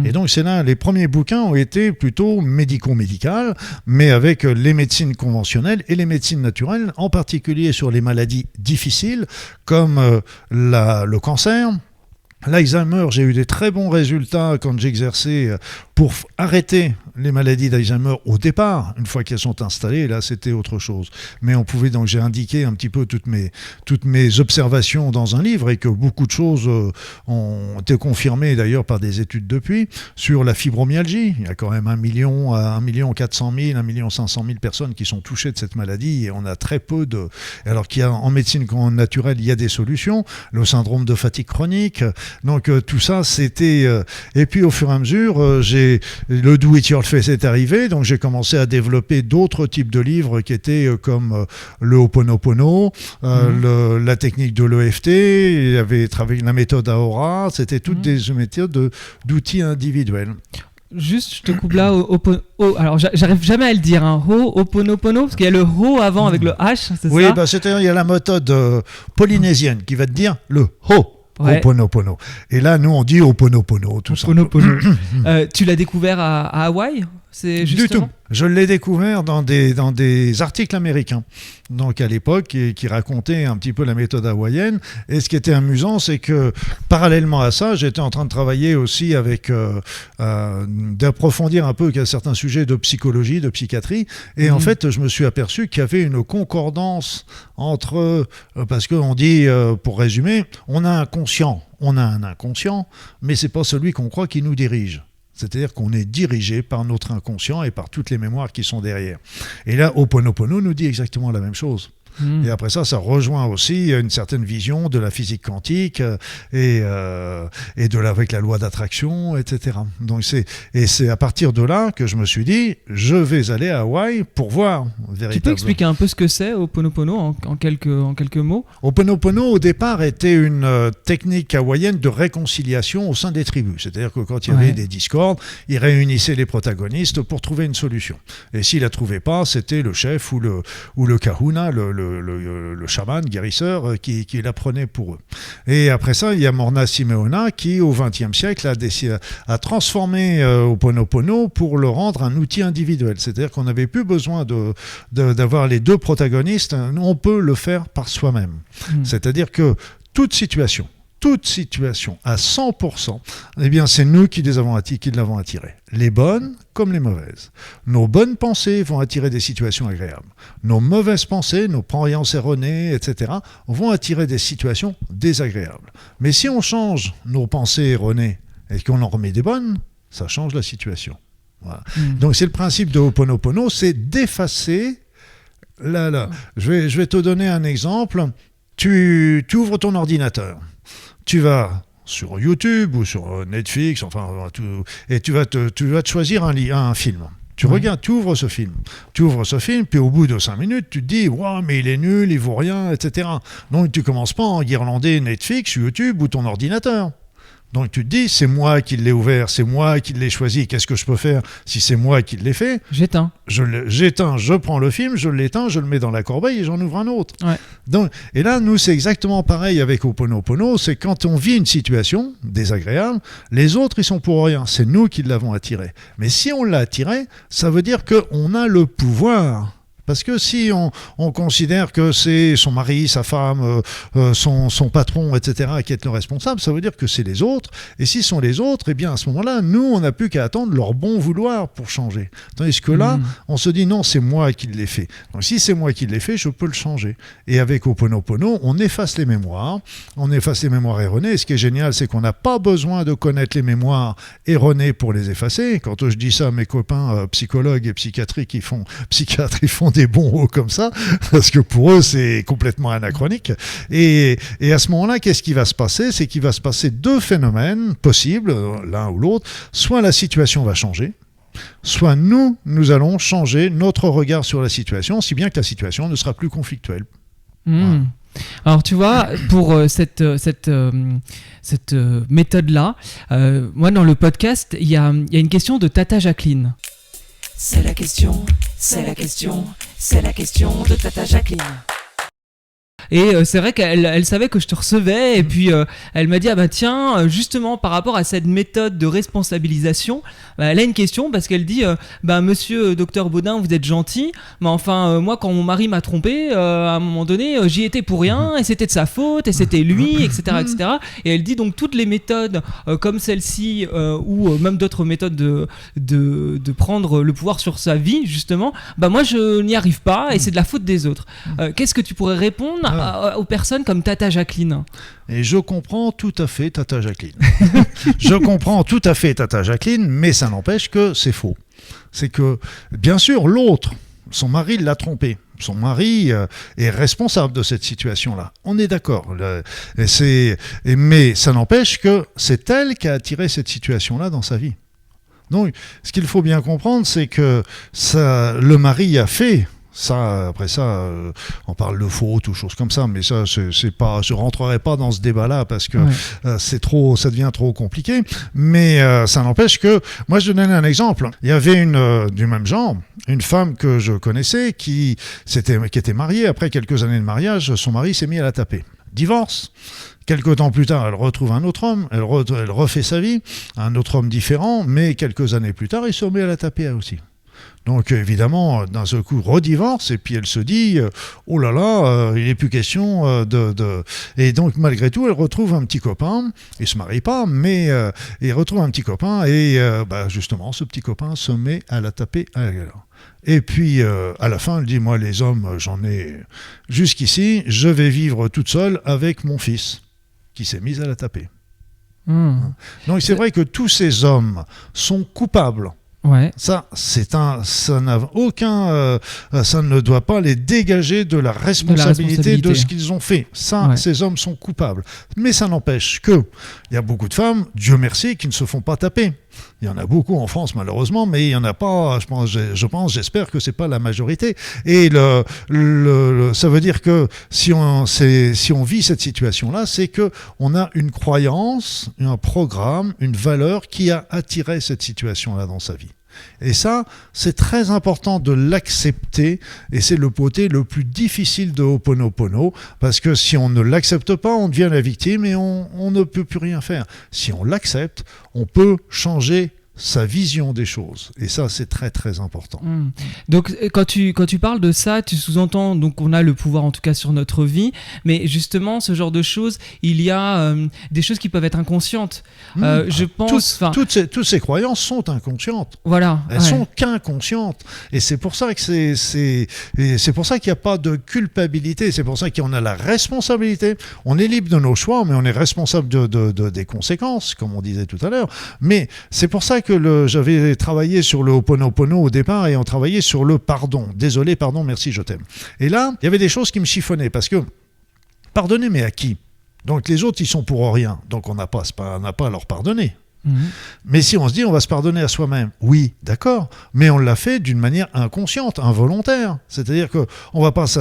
Et donc c'est là, les premiers bouquins ont été plutôt médico-médicales, mais avec les médecines conventionnelles et les médecines naturelles, en particulier sur les maladies difficiles comme le cancer. L'Alzheimer, j'ai eu des très bons résultats quand j'exerçais pour arrêter les maladies d'Alzheimer au départ, une fois qu'elles sont installées, là c'était autre chose. Mais on pouvait, donc j'ai indiqué un petit peu toutes mes observations dans un livre et que beaucoup de choses ont été confirmées d'ailleurs par des études depuis sur la fibromyalgie. Il y a quand même 1 million à 1 400 000, 1 500 000 personnes qui sont touchées de cette maladie et on a très peu de... Alors qu'il y a en médecine naturelle, il y a des solutions, le syndrome de fatigue chronique, donc tout ça c'était... Et puis au fur et à mesure, le do it yourself est arrivé, donc j'ai commencé à développer d'autres types de livres qui étaient comme le Ho'oponopono, la technique de l'EFT, il y avait travaillé la méthode Aora, c'était toutes des méthodes d'outils individuels. Juste, je te coupe là. Alors, j'arrive jamais à le dire. Ho'oponopono, parce qu'il y a le Ho avant avec le H, c'est oui, ça? Oui, c'est-à-dire il y a la méthode polynésienne qui va te dire le Ho. Ouais. Ho'oponopono. Et là, nous, on dit Ho'oponopono, tout ça. Tu l'as découvert à Hawaï? C'est justement... Du tout. Je l'ai découvert dans des articles américains, donc à l'époque, qui racontaient un petit peu la méthode hawaïenne. Et ce qui était amusant, c'est que parallèlement à ça, j'étais en train de travailler aussi avec d'approfondir un peu certains sujets de psychologie, de psychiatrie. Et en fait, je me suis aperçu qu'il y avait une concordance entre, parce qu'on dit, pour résumer, on a un conscient, on a un inconscient, mais c'est pas celui qu'on croit qui nous dirige. C'est-à-dire qu'on est dirigé par notre inconscient et par toutes les mémoires qui sont derrière. Et là, Ho'oponopono nous dit exactement la même chose. Et après ça rejoint aussi une certaine vision de la physique quantique et avec la loi d'attraction, etc. Donc c'est à partir de là que je me suis dit, je vais aller à Hawaï pour voir véritablement. Tu peux expliquer un peu ce que c'est Ho'oponopono en quelques mots? Ho'oponopono au départ était une technique hawaïenne de réconciliation au sein des tribus. C'est-à-dire que quand il y avait des discordes, ils réunissaient les protagonistes pour trouver une solution. Et s'ils la trouvaient pas, c'était le chef ou le kahuna, le chaman guérisseur qui l'apprenait pour eux. Et après ça, il y a Morna Simeona qui, au XXe siècle, a transformé Ho'oponopono pour le rendre un outil individuel. C'est-à-dire qu'on n'avait plus besoin d'avoir les deux protagonistes, on peut le faire par soi-même. C'est-à-dire que toute situation à 100%, eh bien, c'est nous qui l'avons attiré. Les bonnes comme les mauvaises. Nos bonnes pensées vont attirer des situations agréables. Nos mauvaises pensées, nos croyances erronées, etc., vont attirer des situations désagréables. Mais si on change nos pensées erronées et qu'on en remet des bonnes, ça change la situation. Voilà. Donc c'est le principe de Ho'oponopono, c'est d'effacer... Je vais te donner un exemple. Tu ouvres ton ordinateur. Tu vas sur YouTube ou sur Netflix, et tu vas te choisir un film. Tu regardes, tu ouvres ce film, puis au bout de 5 minutes, tu te dis « Wow, mais il est nul, il vaut rien, etc. » Donc tu commences pas à enguirlander Netflix, YouTube ou ton ordinateur. Donc tu te dis, c'est moi qui l'ai ouvert, c'est moi qui l'ai choisi, qu'est-ce que je peux faire si c'est moi qui l'ai fait? J'éteins, je prends le film, je l'éteins, je le mets dans la corbeille et j'en ouvre un autre. Ouais. Donc, et là, nous, c'est exactement pareil avec Ho'oponopono, c'est quand on vit une situation désagréable, les autres, ils sont pour rien, c'est nous qui l'avons attiré. Mais si on l'a attiré, ça veut dire qu'on a le pouvoir. Parce que si on considère que c'est son mari, sa femme, son patron, etc., qui est le responsable, ça veut dire que c'est les autres. Et si ce sont les autres, eh bien à ce moment-là, nous, on n'a plus qu'à attendre leur bon vouloir pour changer. Tandis que là, on se dit non, c'est moi qui l'ai fait. Donc si c'est moi qui l'ai fait, je peux le changer. Et avec Ho'oponopono, on efface les mémoires erronées. Et ce qui est génial, c'est qu'on n'a pas besoin de connaître les mémoires erronées pour les effacer. Quand je dis ça à mes copains psychologues et psychiatres, ils font des bons mots comme ça, parce que pour eux, c'est complètement anachronique. Et à ce moment-là, qu'est-ce qui va se passer? C'est qu'il va se passer deux phénomènes possibles, l'un ou l'autre. Soit la situation va changer, soit nous allons changer notre regard sur la situation, si bien que la situation ne sera plus conflictuelle. Voilà. Alors tu vois, pour cette méthode-là, moi dans le podcast, il y a une question de Tata Jacqueline. C'est la question de Tata Jacqueline. Et c'est vrai qu'elle savait que je te recevais, et puis elle m'a dit ah bah tiens, justement par rapport à cette méthode de responsabilisation, elle a une question parce qu'elle dit bah monsieur docteur Baudin, vous êtes gentil, mais enfin moi quand mon mari m'a trompé, à un moment donné j'y étais pour rien et c'était de sa faute et c'était lui, etc., etc. Et elle dit donc toutes les méthodes comme celle-ci ou même d'autres méthodes de prendre le pouvoir sur sa vie, justement, bah moi je n'y arrive pas et c'est de la faute des autres. Qu'est-ce que tu pourrais répondre aux personnes comme Tata Jacqueline? Et je comprends tout à fait Tata Jacqueline. Je comprends tout à fait Tata Jacqueline, mais ça n'empêche que c'est faux. C'est que, bien sûr, l'autre, son mari l'a trompé. Son mari est responsable de cette situation-là. On est d'accord. Mais ça n'empêche que c'est elle qui a attiré cette situation-là dans sa vie. Donc, ce qu'il faut bien comprendre, c'est que le mari a fait ça. Après ça, on parle de faute ou choses comme ça, mais ça, c'est pas. Je rentrerai pas dans ce débat-là parce que ça devient trop compliqué. Mais ça n'empêche que, moi, je donne un exemple. Il y avait du même genre, une femme que je connaissais qui était mariée. Après quelques années de mariage, son mari s'est mis à la taper. Divorce. Quelques temps plus tard, elle retrouve un autre homme, elle refait sa vie, un autre homme différent, mais quelques années plus tard, il se met à la taper elle aussi. Donc évidemment, d'un seul coup, redivorce, et puis elle se dit oh là là, il n'est plus question de... Et donc malgré tout, elle retrouve un petit copain, il ne se marie pas, mais il retrouve un petit copain, et justement, ce petit copain se met à la taper à la gueule. Et puis à la fin, elle dit moi les hommes, j'en ai jusqu'ici, je vais vivre toute seule avec mon fils, qui s'est mis à la taper. Donc c'est vrai que tous ces hommes sont coupables. Ouais. Ça n'a aucun, ça ne doit pas les dégager de la responsabilité de ce qu'ils ont fait. Ça, ces hommes sont coupables. Mais ça n'empêche que il y a beaucoup de femmes, Dieu merci, qui ne se font pas taper. Il y en a beaucoup en France malheureusement, mais il y en a pas. J'espère que c'est pas la majorité. Et ça veut dire que si on vit cette situation-là, c'est que on a une croyance, un programme, une valeur qui a attiré cette situation-là dans sa vie. Et ça, c'est très important de l'accepter, et c'est le côté le plus difficile de Ho'oponopono, parce que si on ne l'accepte pas, on devient la victime et on ne peut plus rien faire. Si on l'accepte, on peut changer sa vision des choses. Et ça, c'est très, très important. Donc, quand tu parles de ça, tu sous-entends donc on a le pouvoir, en tout cas, sur notre vie. Mais justement, ce genre de choses, il y a des choses qui peuvent être inconscientes. Je pense... Toutes ces croyances sont inconscientes. Voilà. Elles sont qu'inconscientes. Et c'est pour ça que c'est pour ça qu'il n'y a pas de culpabilité. C'est pour ça qu'on a la responsabilité. On est libre de nos choix, mais on est responsable des conséquences, comme on disait tout à l'heure. Mais c'est pour ça que j'avais travaillé sur le Ho'oponopono au départ, et on travaillait sur le pardon. Désolé, pardon, merci, je t'aime. Et là, il y avait des choses qui me chiffonnaient, parce que pardonner, mais à qui? Donc les autres, ils sont pour rien. Donc on n'a pas à leur pardonner. Mais si on se dit on va se pardonner à soi-même, oui, d'accord, mais on l'a fait d'une manière inconsciente, involontaire. C'est-à-dire que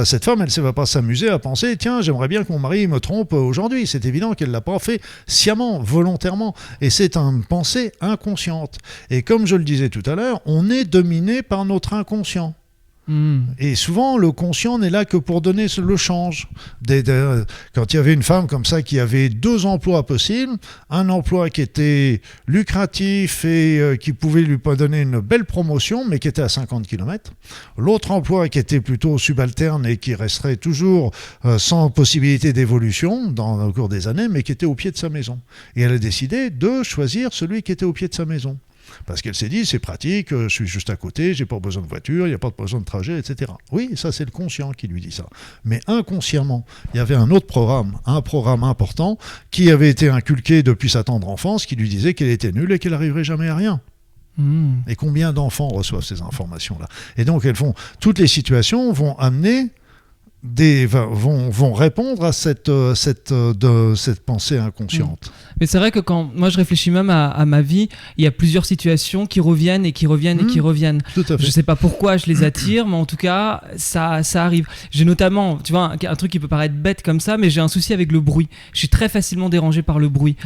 cette femme, elle ne va pas s'amuser à penser tiens, j'aimerais bien que mon mari me trompe aujourd'hui. C'est évident qu'elle ne l'a pas fait sciemment, volontairement. Et c'est une pensée inconsciente. Et comme je le disais tout à l'heure, on est dominé par notre inconscient. Et souvent, le conscient n'est là que pour donner le change. Quand il y avait une femme comme ça qui avait 2 emplois possibles, un emploi qui était lucratif et qui pouvait lui donner une belle promotion, mais qui était à 50 km. L'autre emploi qui était plutôt subalterne et qui resterait toujours sans possibilité d'évolution au cours des années, mais qui était au pied de sa maison. Et elle a décidé de choisir celui qui était au pied de sa maison. Parce qu'elle s'est dit, c'est pratique, je suis juste à côté, j'ai pas besoin de voiture, il n'y a pas besoin de trajet, etc. Oui, ça c'est le conscient qui lui dit ça. Mais inconsciemment, il y avait un autre programme, un programme important, qui avait été inculqué depuis sa tendre enfance, qui lui disait qu'elle était nulle et qu'elle n'arriverait jamais à rien. Et combien d'enfants reçoivent ces informations-là? Et donc toutes les situations vont amener vont répondre à cette pensée inconsciente. Mais c'est vrai que quand moi je réfléchis même à ma vie, il y a plusieurs situations qui reviennent et qui reviennent et qui reviennent. Tout à fait. Je sais pas pourquoi je les attire, mais en tout cas ça arrive. J'ai notamment, tu vois, un truc qui peut paraître bête comme ça, mais j'ai un souci avec le bruit. Je suis très facilement dérangé par le bruit.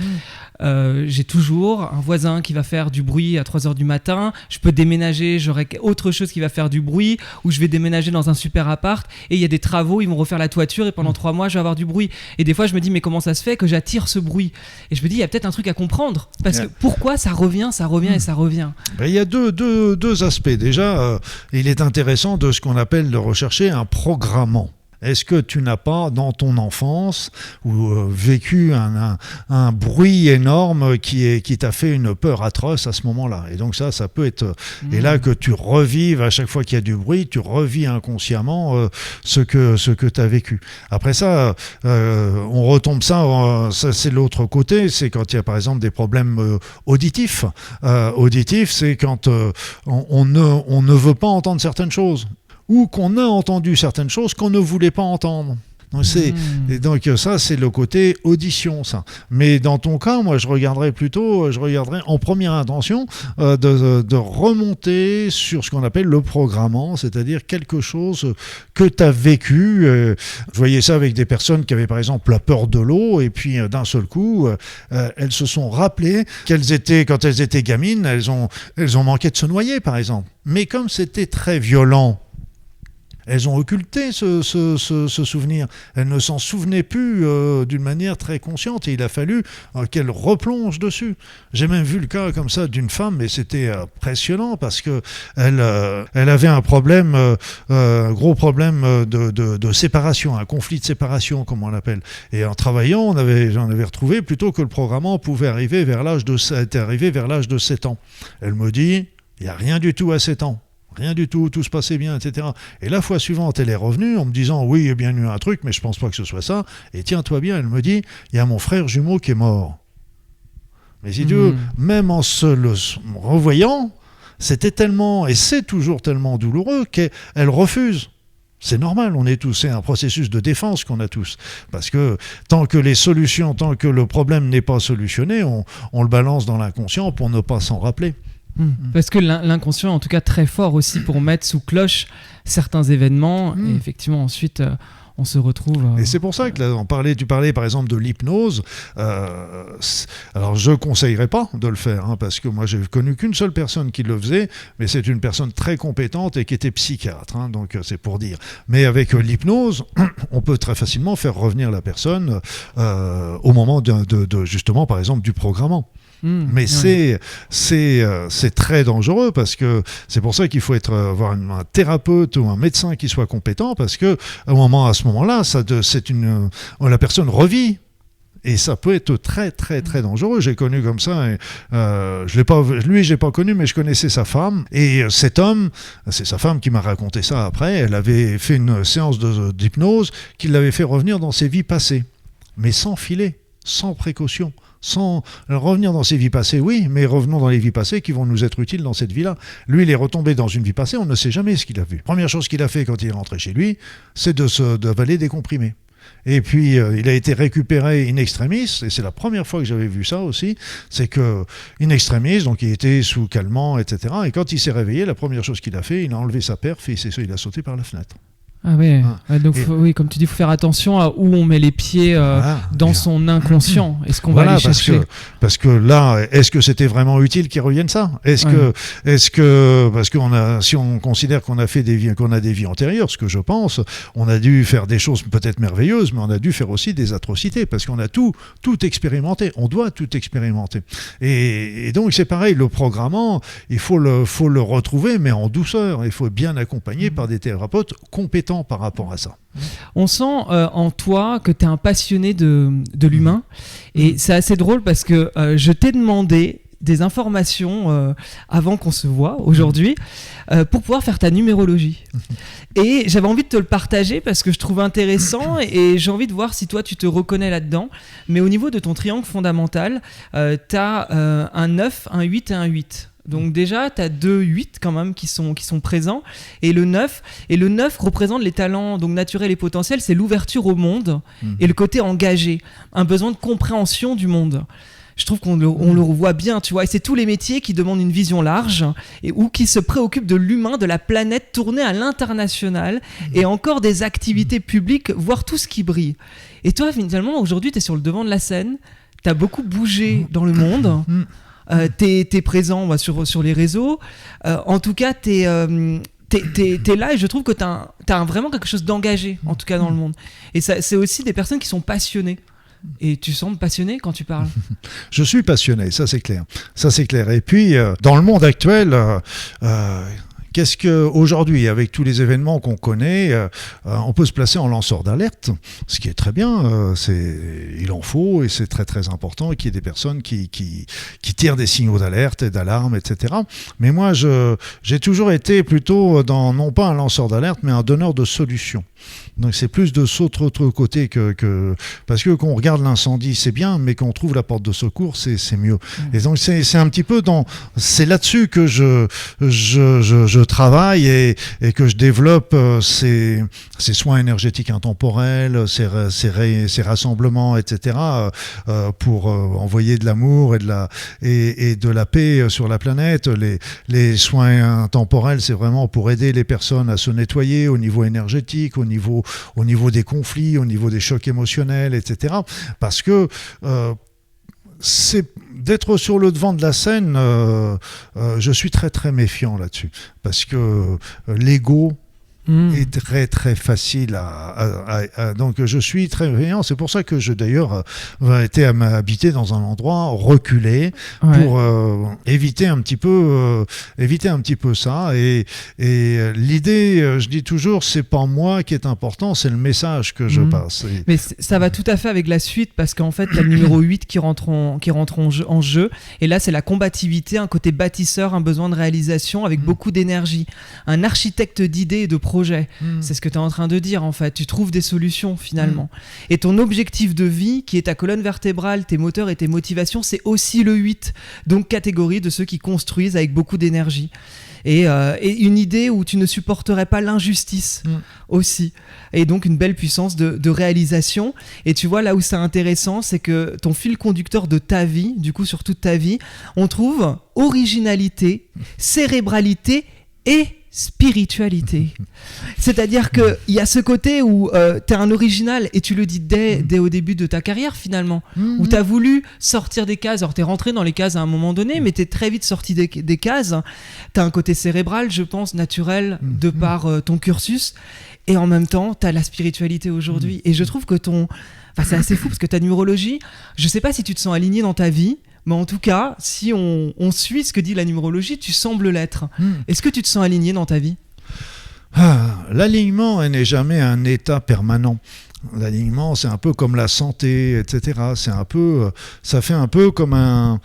J'ai toujours un voisin qui va faire du bruit à 3h du matin. Je peux déménager, j'aurai autre chose qui va faire du bruit, ou je vais déménager dans un super appart et il y a des travaux travaux, ils vont refaire la toiture et pendant 3 mois je vais avoir du bruit. Et des fois je me dis mais comment ça se fait que j'attire ce bruit? Et je me dis il y a peut-être un truc à comprendre parce que pourquoi ça revient et ça revient. Il y a deux aspects. Déjà, il est intéressant de ce qu'on appelle de rechercher un programmant. Est-ce que tu n'as pas, dans ton enfance, vécu un bruit énorme qui t'a fait une peur atroce à ce moment-là? Et donc ça peut être... Et là, que tu revives, à chaque fois qu'il y a du bruit, tu revis inconsciemment ce que tu as vécu. Après ça, on retombe ça, c'est l'autre côté, c'est quand il y a par exemple des problèmes auditifs. Auditifs, c'est quand on ne veut pas entendre certaines choses, ou qu'on a entendu certaines choses qu'on ne voulait pas entendre. Donc, et donc ça, c'est le côté audition, ça. Mais dans ton cas, moi, je regarderais en première intention de remonter sur ce qu'on appelle le programmant, c'est-à-dire quelque chose que tu as vécu. Je voyais ça avec des personnes qui avaient, par exemple, la peur de l'eau, et puis d'un seul coup, elles se sont rappelées quand elles étaient gamines, elles ont manqué de se noyer, par exemple. Mais comme c'était très violent, elles ont occulté ce souvenir. Elles ne s'en souvenaient plus d'une manière très consciente et il a fallu qu'elles replongent dessus. J'ai même vu le cas comme ça d'une femme, mais c'était impressionnant parce que elle avait un problème, un gros problème de séparation, un conflit de séparation comme on l'appelle. Et en travaillant, j'en avais retrouvé plutôt que le programmant pouvait arriver vers l'âge de 7 ans. Elle me dit, il n'y a rien du tout à 7 ans. Rien du tout se passait bien, etc. Et la fois suivante, elle est revenue en me disant « Oui, il y a bien eu un truc, mais je pense pas que ce soit ça. » Et tiens-toi bien, elle me dit « Il y a mon frère jumeau qui est mort. » Mais si tu veux, même en le revoyant, c'était tellement, et c'est toujours tellement douloureux qu'elle refuse. C'est normal, c'est un processus de défense qu'on a tous. Parce que tant que le problème n'est pas solutionné, on le balance dans l'inconscient pour ne pas s'en rappeler. Parce que l'inconscient est en tout cas très fort aussi pour mettre sous cloche certains événements et effectivement ensuite on se retrouve... Et c'est pour ça que là, tu parlais par exemple de l'hypnose. Alors je ne conseillerais pas de le faire parce que moi j'ai connu qu'une seule personne qui le faisait, mais c'est une personne très compétente et qui était psychiatre, donc c'est pour dire. Mais avec l'hypnose, on peut très facilement faire revenir la personne au moment de justement par exemple du programmant. Mais c'est très dangereux parce que c'est pour ça qu'il faut avoir un thérapeute ou un médecin qui soit compétent parce que à ce moment-là, la personne revit. Et ça peut être très, très, très dangereux. J'ai connu comme ça, j'ai pas connu, mais je connaissais sa femme. Et cet homme, c'est sa femme qui m'a raconté ça après, elle avait fait une séance d'hypnose qui l'avait fait revenir dans ses vies passées. Mais sans filet, sans précaution. Sans revenir dans ses vies passées, oui, mais revenons dans les vies passées qui vont nous être utiles dans cette vie-là. Lui, il est retombé dans une vie passée, on ne sait jamais ce qu'il a vu. Première chose qu'il a fait quand il est rentré chez lui, c'est d'avaler des comprimés. Et puis, il a été récupéré in extremis, et c'est la première fois que j'avais vu ça aussi, c'est que in extremis, donc il était sous calmant, etc. Et quand il s'est réveillé, la première chose qu'il a fait, il a enlevé sa perf et il a sauté par la fenêtre. Ah ouais. Donc oui, comme tu dis, il faut faire attention à où on met les pieds dans son inconscient. Est-ce qu'on va aller chercher parce que là, est-ce que c'était vraiment utile qu'ils reviennent ça? Est-ce que parce si on considère qu'on a des vies antérieures, ce que je pense, on a dû faire des choses peut-être merveilleuses, mais on a dû faire aussi des atrocités parce qu'on a tout expérimenté. On doit tout expérimenter. Et donc c'est pareil, le programmant, il faut le retrouver, mais en douceur. Il faut bien accompagné par des thérapeutes compétents par rapport à ça. On sent en toi que tu es un passionné de l'humain et c'est assez drôle parce que je t'ai demandé des informations avant qu'on se voit aujourd'hui pour pouvoir faire ta numérologie. Et j'avais envie de te le partager parce que je trouve intéressant et j'ai envie de voir si toi tu te reconnais là-dedans. Mais au niveau de ton triangle fondamental, tu as un 9, un 8 et un 8. Donc déjà, tu as 2 8 quand même qui sont présents et le 9 représente les talents donc naturels et potentiels, c'est l'ouverture au monde et le côté engagé, un besoin de compréhension du monde. Je trouve qu'on le voit bien, tu vois, et c'est tous les métiers qui demandent une vision large ou qui se préoccupent de l'humain, de la planète tournée à l'international et encore des activités publiques, voire tout ce qui brille. Et toi, finalement, aujourd'hui, tu es sur le devant de la scène, tu as beaucoup bougé dans le monde. T'es présent sur les réseaux. En tout cas, t'es t'es là et je trouve que t'as vraiment quelque chose d'engagé, en tout cas dans le monde. Et ça, c'est aussi des personnes qui sont passionnées. Et tu sembles passionné quand tu parles. Je suis passionné, ça c'est clair. Ça c'est clair. Et puis, dans le monde actuel, qu'est-ce qu'aujourd'hui, avec tous les événements qu'on connaît, on peut se placer en lanceur d'alerte, ce qui est très bien, il en faut et c'est très très important qu'il y ait des personnes qui tirent des signaux d'alerte et d'alarme, etc. Mais moi, j'ai toujours été plutôt non pas un lanceur d'alerte, mais un donneur de solutions. Donc c'est plus de cet autre côté parce que quand on regarde l'incendie c'est bien, mais quand on trouve la porte de secours c'est mieux. Et donc c'est un petit peu c'est là-dessus que je travaille et que je développe ces soins énergétiques intemporels, ces rassemblements, etc. Pour envoyer de l'amour et de la paix sur la planète. Les soins intemporels, c'est vraiment pour aider les personnes à se nettoyer au niveau énergétique, au niveau des conflits, au niveau des chocs émotionnels, etc. Parce que c'est d'être sur le devant de la scène, je suis très très méfiant là-dessus. Parce que l'ego est très très facile donc je suis très méfiant. C'est pour ça que je d'ailleurs été à m'habiter dans un endroit reculé pour éviter un petit peu ça et l'idée, je dis toujours, c'est pas moi qui est important, c'est le message que je passe. Mais ça va tout à fait avec la suite parce qu'en fait il y a le numéro 8 qui rentre en jeu et là c'est la combativité, un côté bâtisseur, un besoin de réalisation avec beaucoup d'énergie, un architecte d'idées et de projets. C'est ce que tu es en train de dire en fait. Tu trouves des solutions finalement. Et ton objectif de vie, qui est ta colonne vertébrale, tes moteurs et tes motivations, c'est aussi le 8. Donc catégorie de ceux qui construisent avec beaucoup d'énergie. Et une idée où tu ne supporterais pas l'injustice aussi. Et donc une belle puissance de réalisation. Et tu vois, là où c'est intéressant, c'est que ton fil conducteur de ta vie, du coup sur toute ta vie, on trouve originalité, cérébralité et spiritualité. C'est-à-dire qu'il y a ce côté où t'es un original et tu le dis dès au début de ta carrière finalement, où t'as voulu sortir des cases. Alors t'es rentré dans les cases à un moment donné, mais t'es très vite sorti des cases. T'as un côté cérébral, je pense, naturel de par ton cursus, et en même temps t'as la spiritualité aujourd'hui. Et je trouve que c'est assez fou parce que ta numérologie, je sais pas si tu te sens aligné dans ta vie, mais en tout cas, si on suit ce que dit la numérologie, tu sembles l'être. Est-ce que tu te sens aligné dans ta vie ? L'alignement n'est jamais un état permanent. L'alignement, c'est un peu comme la santé, etc. Ça fait un peu comme un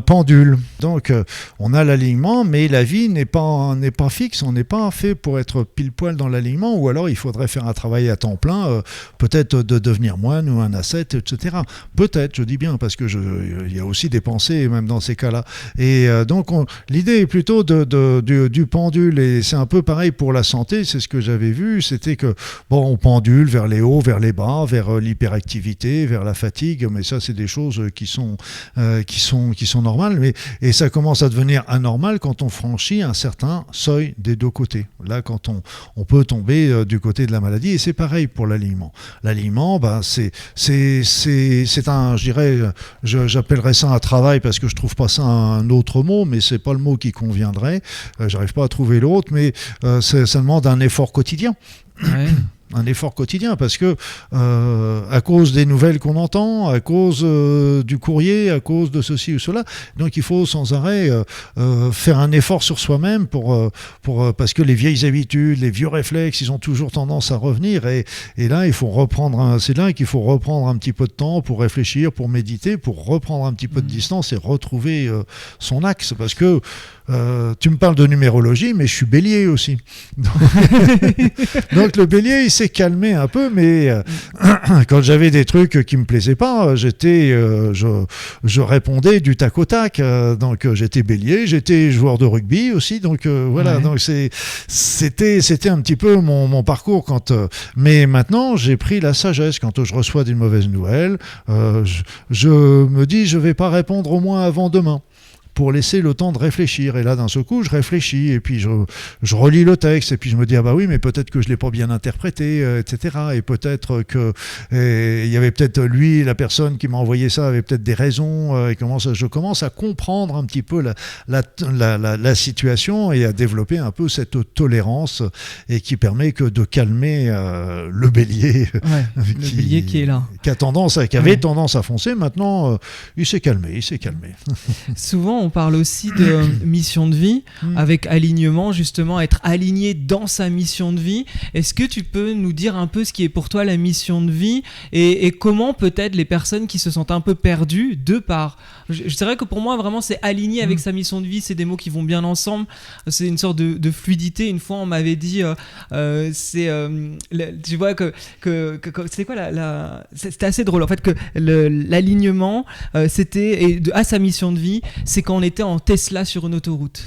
pendule. Donc, on a l'alignement, mais la vie n'est pas fixe. On n'est pas fait pour être pile poil dans l'alignement, ou alors il faudrait faire un travail à temps plein, peut-être de devenir moine ou un ascète, etc. Peut-être, je dis bien, parce que il y a aussi des pensées, même dans ces cas-là. Et donc, l'idée est plutôt du pendule, et c'est un peu pareil pour la santé. C'est ce que j'avais vu, c'était que on pendule vers les hauts, vers les bas, vers l'hyperactivité, vers la fatigue, mais ça c'est des choses qui sont normales, et ça commence à devenir anormal quand on franchit un certain seuil des deux côtés. Là, quand on peut tomber du côté de la maladie, et c'est pareil pour l'alignement. L'alignement, c'est un, je dirais, j'appellerais ça un travail parce que je trouve pas ça un autre mot, mais c'est pas le mot qui conviendrait. J'arrive pas à trouver l'autre, mais ça demande un effort quotidien. Ouais. Un effort quotidien, parce que à cause des nouvelles qu'on entend, à cause du courrier, à cause de ceci ou cela, donc il faut sans arrêt faire un effort sur soi-même parce que les vieilles habitudes, les vieux réflexes, ils ont toujours tendance à revenir, et là c'est là qu'il faut reprendre un petit peu de temps pour réfléchir, pour méditer, pour reprendre un petit peu de distance et retrouver son axe, parce que tu me parles de numérologie, mais je suis bélier aussi. Donc le bélier, il s'est calmé un peu, mais quand j'avais des trucs qui me plaisaient pas, je répondais du tac au tac. Donc j'étais bélier, j'étais joueur de rugby aussi. Donc voilà. Ouais. Donc c'était un petit peu mon parcours mais maintenant j'ai pris la sagesse quand je reçois des mauvaises nouvelles. Je me dis, je vais pas répondre au moins avant demain. pour laisser le temps de réfléchir. Et là, d'un seul coup, je réfléchis et puis je relis le texte et puis je me dis, ah bah oui, mais peut-être que je l'ai pas bien interprété, etc. Et peut-être que il y avait peut-être lui, la personne qui m'a envoyé ça, avait peut-être des raisons. Et je commence à comprendre un petit peu la situation et à développer un peu cette tolérance et qui permet que de calmer le bélier, le bélier qui est là, qui avait tendance à foncer. Maintenant, il s'est calmé. Souvent, on parle aussi de mission de vie, avec alignement, justement, être aligné dans sa mission de vie. Est-ce que tu peux nous dire un peu ce qui est pour toi la mission de vie et comment peut-être les personnes qui se sentent un peu perdues c'est vrai que pour moi, vraiment, c'est aligné avec sa mission de vie, c'est des mots qui vont bien ensemble, c'est une sorte de fluidité. Une fois, on m'avait dit, tu vois, que c'était quoi c'était assez drôle, en fait, que l'alignement, c'était à sa mission de vie, c'est quand on était en Tesla sur une autoroute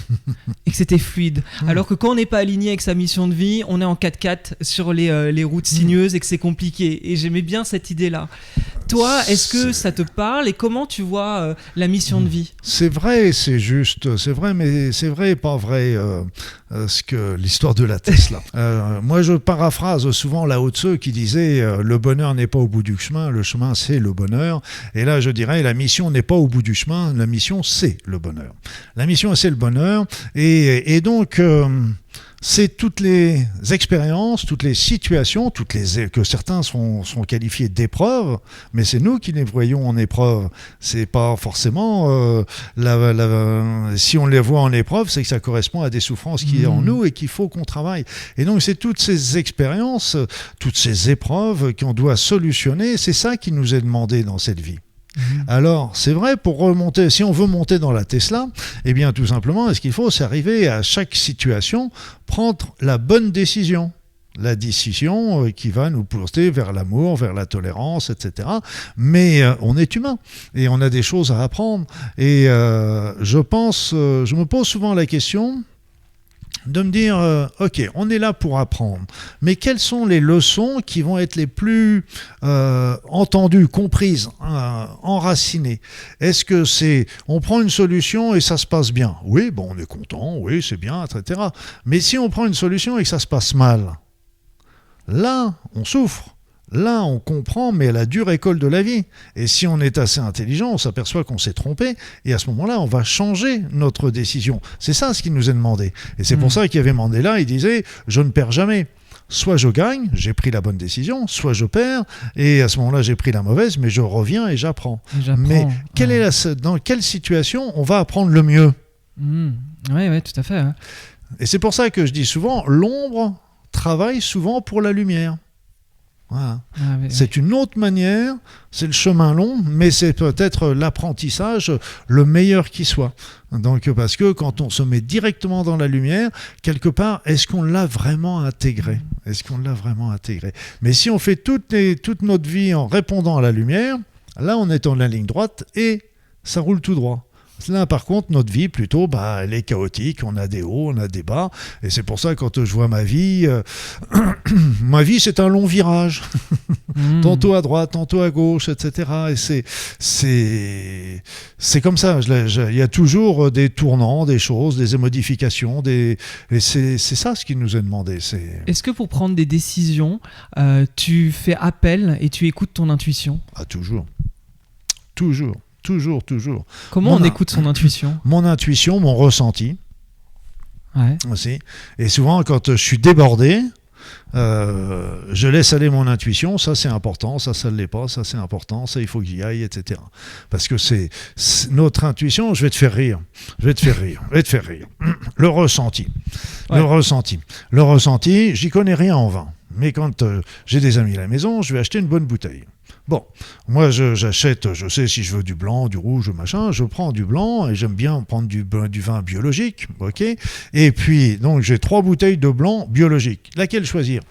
et que c'était fluide. Alors que quand on n'est pas aligné avec sa mission de vie, on est en 4x4 sur les routes sinueuses et que c'est compliqué. Et j'aimais bien cette idée-là. Toi, est-ce que ça te parle et comment tu vois la mission de vie ? C'est vrai, c'est juste, c'est vrai, mais c'est vrai et pas vrai l'histoire de la Tesla. Moi, je paraphrase souvent Lao Tzu qui disait le bonheur n'est pas au bout du chemin, le chemin c'est le bonheur. Et là, je dirais la mission n'est pas au bout du chemin, la mission c'est le bonheur. La mission c'est le bonheur et donc c'est toutes les expériences, toutes les situations, que certains sont qualifiés d'épreuves, mais c'est nous qui les voyons en épreuve. C'est pas forcément si on les voit en épreuve, c'est que ça correspond à des souffrances qui est en nous et qu'il faut qu'on travaille. Et donc c'est toutes ces expériences, toutes ces épreuves qu'on doit solutionner, c'est ça qui nous est demandé dans cette vie. Alors, c'est vrai, si on veut monter dans la Tesla, eh bien, tout simplement, ce qu'il faut, c'est arriver à chaque situation, prendre la bonne décision. La décision qui va nous porter vers l'amour, vers la tolérance, etc. Mais on est humain et on a des choses à apprendre. Et je me pose souvent la question de me dire, ok, on est là pour apprendre, mais quelles sont les leçons qui vont être les plus entendues, comprises, enracinées ? Est-ce que on prend une solution et ça se passe bien ? Oui, bon, on est content, oui, c'est bien, etc. Mais si on prend une solution et que ça se passe mal, là, on souffre. Là, on comprend, mais à la dure école de la vie. Et si on est assez intelligent, on s'aperçoit qu'on s'est trompé. Et à ce moment-là, on va changer notre décision. C'est ça ce qui nous est demandé. Et c'est pour ça qu'il y avait Mandela, il disait « Je ne perds jamais ». Soit je gagne, j'ai pris la bonne décision, soit je perds, et à ce moment-là, j'ai pris la mauvaise, mais je reviens et j'apprends. Mais dans quelle situation on va apprendre le mieux ? Oui, tout à fait. Hein. Et c'est pour ça que je dis souvent, l'ombre travaille souvent pour la lumière. Voilà. C'est une autre manière, c'est le chemin long, mais c'est peut-être l'apprentissage le meilleur qui soit. Donc, parce que quand on se met directement dans la lumière, quelque part, est-ce qu'on l'a vraiment intégré ? Mais si on fait toute notre vie en répondant à la lumière, là, on est dans la ligne droite et ça roule tout droit. Là, par contre, notre vie, plutôt, elle est chaotique. On a des hauts, on a des bas. Et c'est pour ça, quand je vois ma vie, c'est un long virage. Tantôt à droite, tantôt à gauche, etc. Et c'est comme ça. Il y a toujours des tournants, des choses, des modifications. Et c'est ça ce qui nous est demandé. Est-ce que pour prendre des décisions, tu fais appel et tu écoutes ton intuition ? Ah, toujours. Toujours. Comment on écoute son intuition ? Mon intuition, mon ressenti. Ouais. Aussi. Et souvent, quand je suis débordé, je laisse aller mon intuition. Ça, c'est important. Ça ne l'est pas. Ça, c'est important. Ça, il faut que j'y aille, etc. Parce que c'est notre intuition. Je vais te faire rire. Le ressenti. Ouais. Le ressenti, j'y connais rien en vin. Mais quand j'ai des amis à la maison, je vais acheter une bonne bouteille. Bon, moi j'achète, je sais si je veux du blanc, du rouge, machin, je prends du blanc et j'aime bien prendre du vin biologique, ok ? Et puis, donc j'ai 3 bouteilles de blanc biologique. Laquelle choisir ?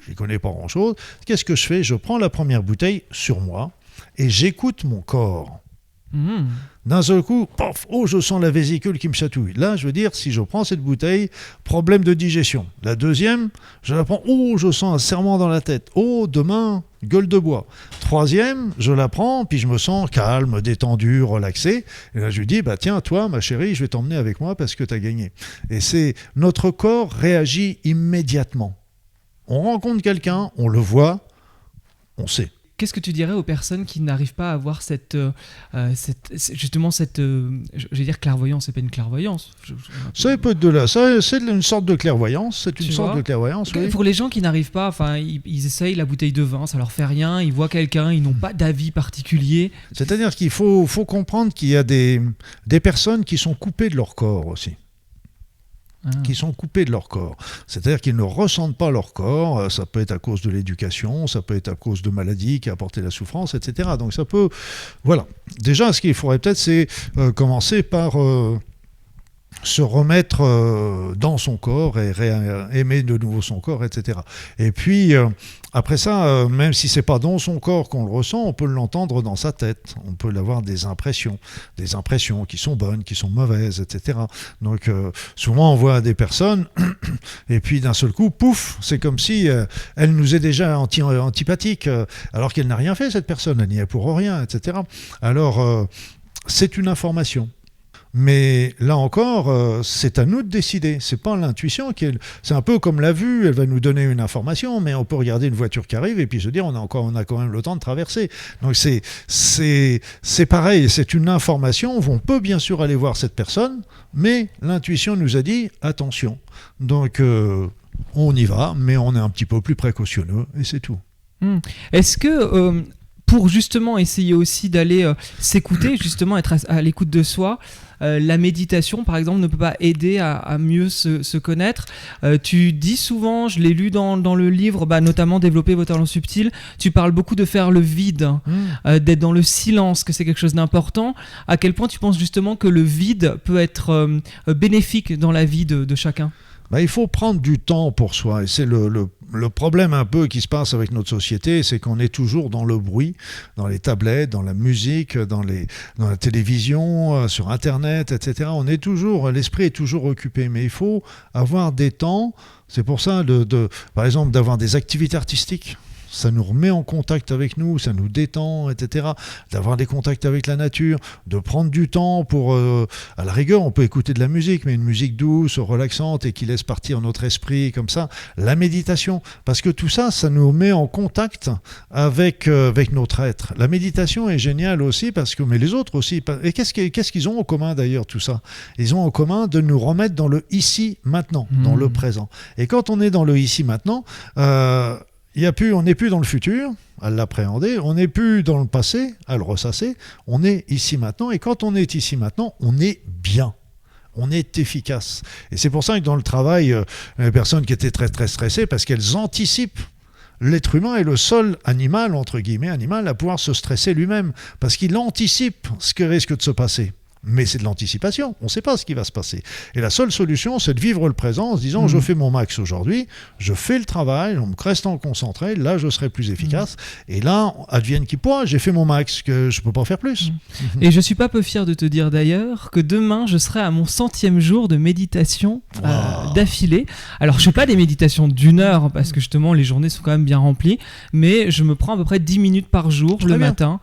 Je n'y connais pas grand-chose. Qu'est-ce que je fais ? Je prends la première bouteille sur moi et j'écoute mon corps. D'un seul coup, pof, oh, je sens la vésicule qui me chatouille. Là, je veux dire, si je prends cette bouteille, problème de digestion. La deuxième, je la prends, oh, je sens un serrement dans la tête. Oh, demain, gueule de bois. Troisième, je la prends, puis je me sens calme, détendu, relaxé. Et là, je lui dis, bah tiens, toi, ma chérie, je vais t'emmener avec moi parce que tu as gagné. Et c'est, notre corps réagit immédiatement. On rencontre quelqu'un, on le voit, on sait. Qu'est-ce que tu dirais aux personnes qui n'arrivent pas à avoir justement cette, je vais dire clairvoyance, c'est pas une clairvoyance. Ça peut être de là, ça, c'est une sorte de clairvoyance, c'est une sorte de clairvoyance. Oui. Pour les gens qui n'arrivent pas, enfin, ils essayent la bouteille de vin, ça leur fait rien, ils voient quelqu'un, ils n'ont pas d'avis particulier. C'est-à-dire qu'il faut comprendre qu'il y a des personnes qui sont coupées de leur corps aussi. Qui sont coupés de leur corps. C'est-à-dire qu'ils ne ressentent pas leur corps, ça peut être à cause de l'éducation, ça peut être à cause de maladies qui apportent la souffrance, etc. Donc ça peut... Voilà. Déjà, ce qu'il faudrait peut-être, c'est commencer par se remettre dans son corps et aimer de nouveau son corps, etc. Et puis, après ça, même si c'est pas dans son corps qu'on le ressent, on peut l'entendre dans sa tête. On peut avoir des impressions qui sont bonnes, qui sont mauvaises, etc. Donc, souvent, on voit des personnes, et puis d'un seul coup, pouf, c'est comme si elle nous est déjà antipathique, alors qu'elle n'a rien fait, cette personne, elle n'y est pour rien, etc. Alors, c'est une information. Mais là encore, c'est à nous de décider. C'est pas l'intuition c'est un peu comme la vue. Elle va nous donner une information, mais on peut regarder une voiture qui arrive et puis se dire on a quand même le temps de traverser. Donc c'est pareil. C'est une information. On peut bien sûr aller voir cette personne, mais l'intuition nous a dit attention. Donc on y va, mais on est un petit peu plus précautionneux et c'est tout. Est-ce que pour justement essayer aussi d'aller s'écouter, justement être à l'écoute de soi, la méditation, par exemple, ne peut pas aider à mieux se connaître. Tu dis souvent, je l'ai lu dans le livre, notamment Développer vos talents subtils, tu parles beaucoup de faire le vide, d'être dans le silence, que c'est quelque chose d'important. À quel point tu penses justement que le vide peut être bénéfique dans la vie de chacun ? Il faut prendre du temps pour soi. Et c'est le problème un peu qui se passe avec notre société, c'est qu'on est toujours dans le bruit, dans les tablettes, dans la musique, dans la télévision, sur Internet, etc. L'esprit est toujours occupé. Mais il faut avoir des temps. C'est pour ça, par exemple, d'avoir des activités artistiques. Ça nous remet en contact avec nous, ça nous détend, etc. D'avoir des contacts avec la nature, de prendre du temps pour... à la rigueur, on peut écouter de la musique, mais une musique douce, relaxante et qui laisse partir notre esprit comme ça. La méditation, parce que tout ça, ça nous met en contact avec notre être. La méditation est géniale aussi, mais les autres aussi. Et qu'est-ce qu'ils ont en commun d'ailleurs, tout ça ? Ils ont en commun de nous remettre dans le ici-maintenant, dans le présent. Et quand on est dans le ici-maintenant... on n'est plus dans le futur à l'appréhender, on n'est plus dans le passé à le ressasser, on est ici maintenant, et quand on est ici maintenant, on est bien. On est efficace. Et c'est pour ça que dans le travail, les personnes qui étaient très très stressées, parce qu'elles anticipent. L'être humain est le seul animal, entre guillemets, animal, à pouvoir se stresser lui-même, parce qu'il anticipe ce qui risque de se passer. Mais c'est de l'anticipation, on ne sait pas ce qui va se passer. Et la seule solution, c'est de vivre le présent en se disant je fais mon max aujourd'hui, je fais le travail, en me restant concentré, là je serai plus efficace. Et là, advienne qui pourra, j'ai fait mon max, que je ne peux pas faire plus. Et je ne suis pas peu fier de te dire d'ailleurs que demain, je serai à mon 100e jour de méditation d'affilée. Alors, je ne fais pas des méditations d'1 heure, parce que justement, les journées sont quand même bien remplies, mais je me prends à peu près 10 minutes par jour le matin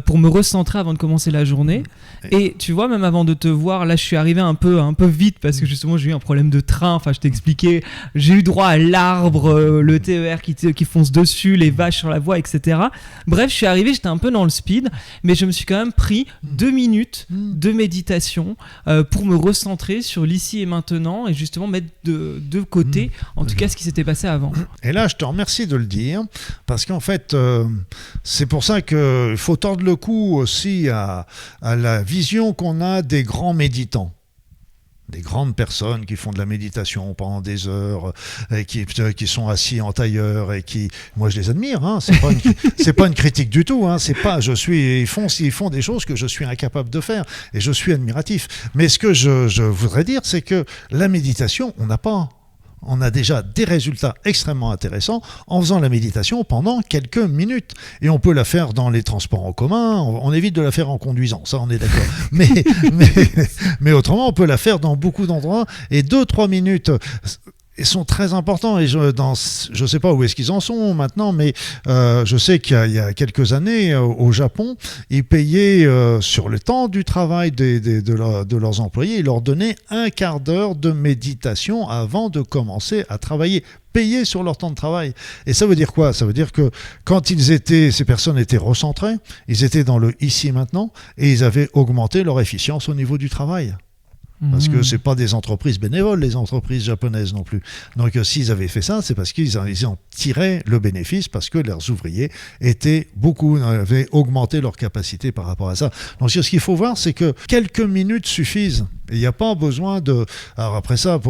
pour me recentrer avant de commencer la journée. Et tu vois, même avant de te voir, là je suis arrivé un peu vite parce que justement j'ai eu un problème de train, enfin je t'expliquais, j'ai eu droit à l'arbre, le TER qui fonce dessus, les vaches sur la voie, etc. Bref, je suis arrivé, j'étais un peu dans le speed, mais je me suis quand même pris 2 minutes de méditation pour me recentrer sur l'ici et maintenant et justement mettre de côté, en tout cas ce qui s'était passé avant. Et là je te remercie de le dire, parce qu'en fait c'est pour ça qu'il faut tordre le cou aussi à la vision qu'on a des grands méditants. Des grandes personnes qui font de la méditation pendant des heures, et qui sont assis en tailleur et qui, moi je les admire, hein, c'est pas une critique du tout, hein, ils font des choses que je suis incapable de faire et je suis admiratif. Mais ce que je voudrais dire, c'est que la méditation, on n'a pas on a déjà des résultats extrêmement intéressants en faisant la méditation pendant quelques minutes. Et on peut la faire dans les transports en commun, on évite de la faire en conduisant, ça on est d'accord. mais autrement, on peut la faire dans beaucoup d'endroits, et 2-3 minutes... Ils sont très importants, et je sais pas où est-ce qu'ils en sont maintenant, mais je sais qu'il y a quelques années au Japon, ils payaient sur le temps du travail de leurs employés, ils leur donnaient un quart d'heure de méditation avant de commencer à travailler, payés sur leur temps de travail. Et ça veut dire quoi? Ça veut dire que quand ces personnes étaient recentrées, ils étaient dans le ici et maintenant, et ils avaient augmenté leur efficience au niveau du travail. Parce que c'est pas des entreprises bénévoles, les entreprises japonaises non plus. Donc s'ils avaient fait ça, c'est parce qu'ils en tiraient le bénéfice, parce que leurs ouvriers avaient augmenté leur capacité par rapport à ça. Donc ce qu'il faut voir, c'est que quelques minutes suffisent. Il n'y a pas besoin de... Alors après ça,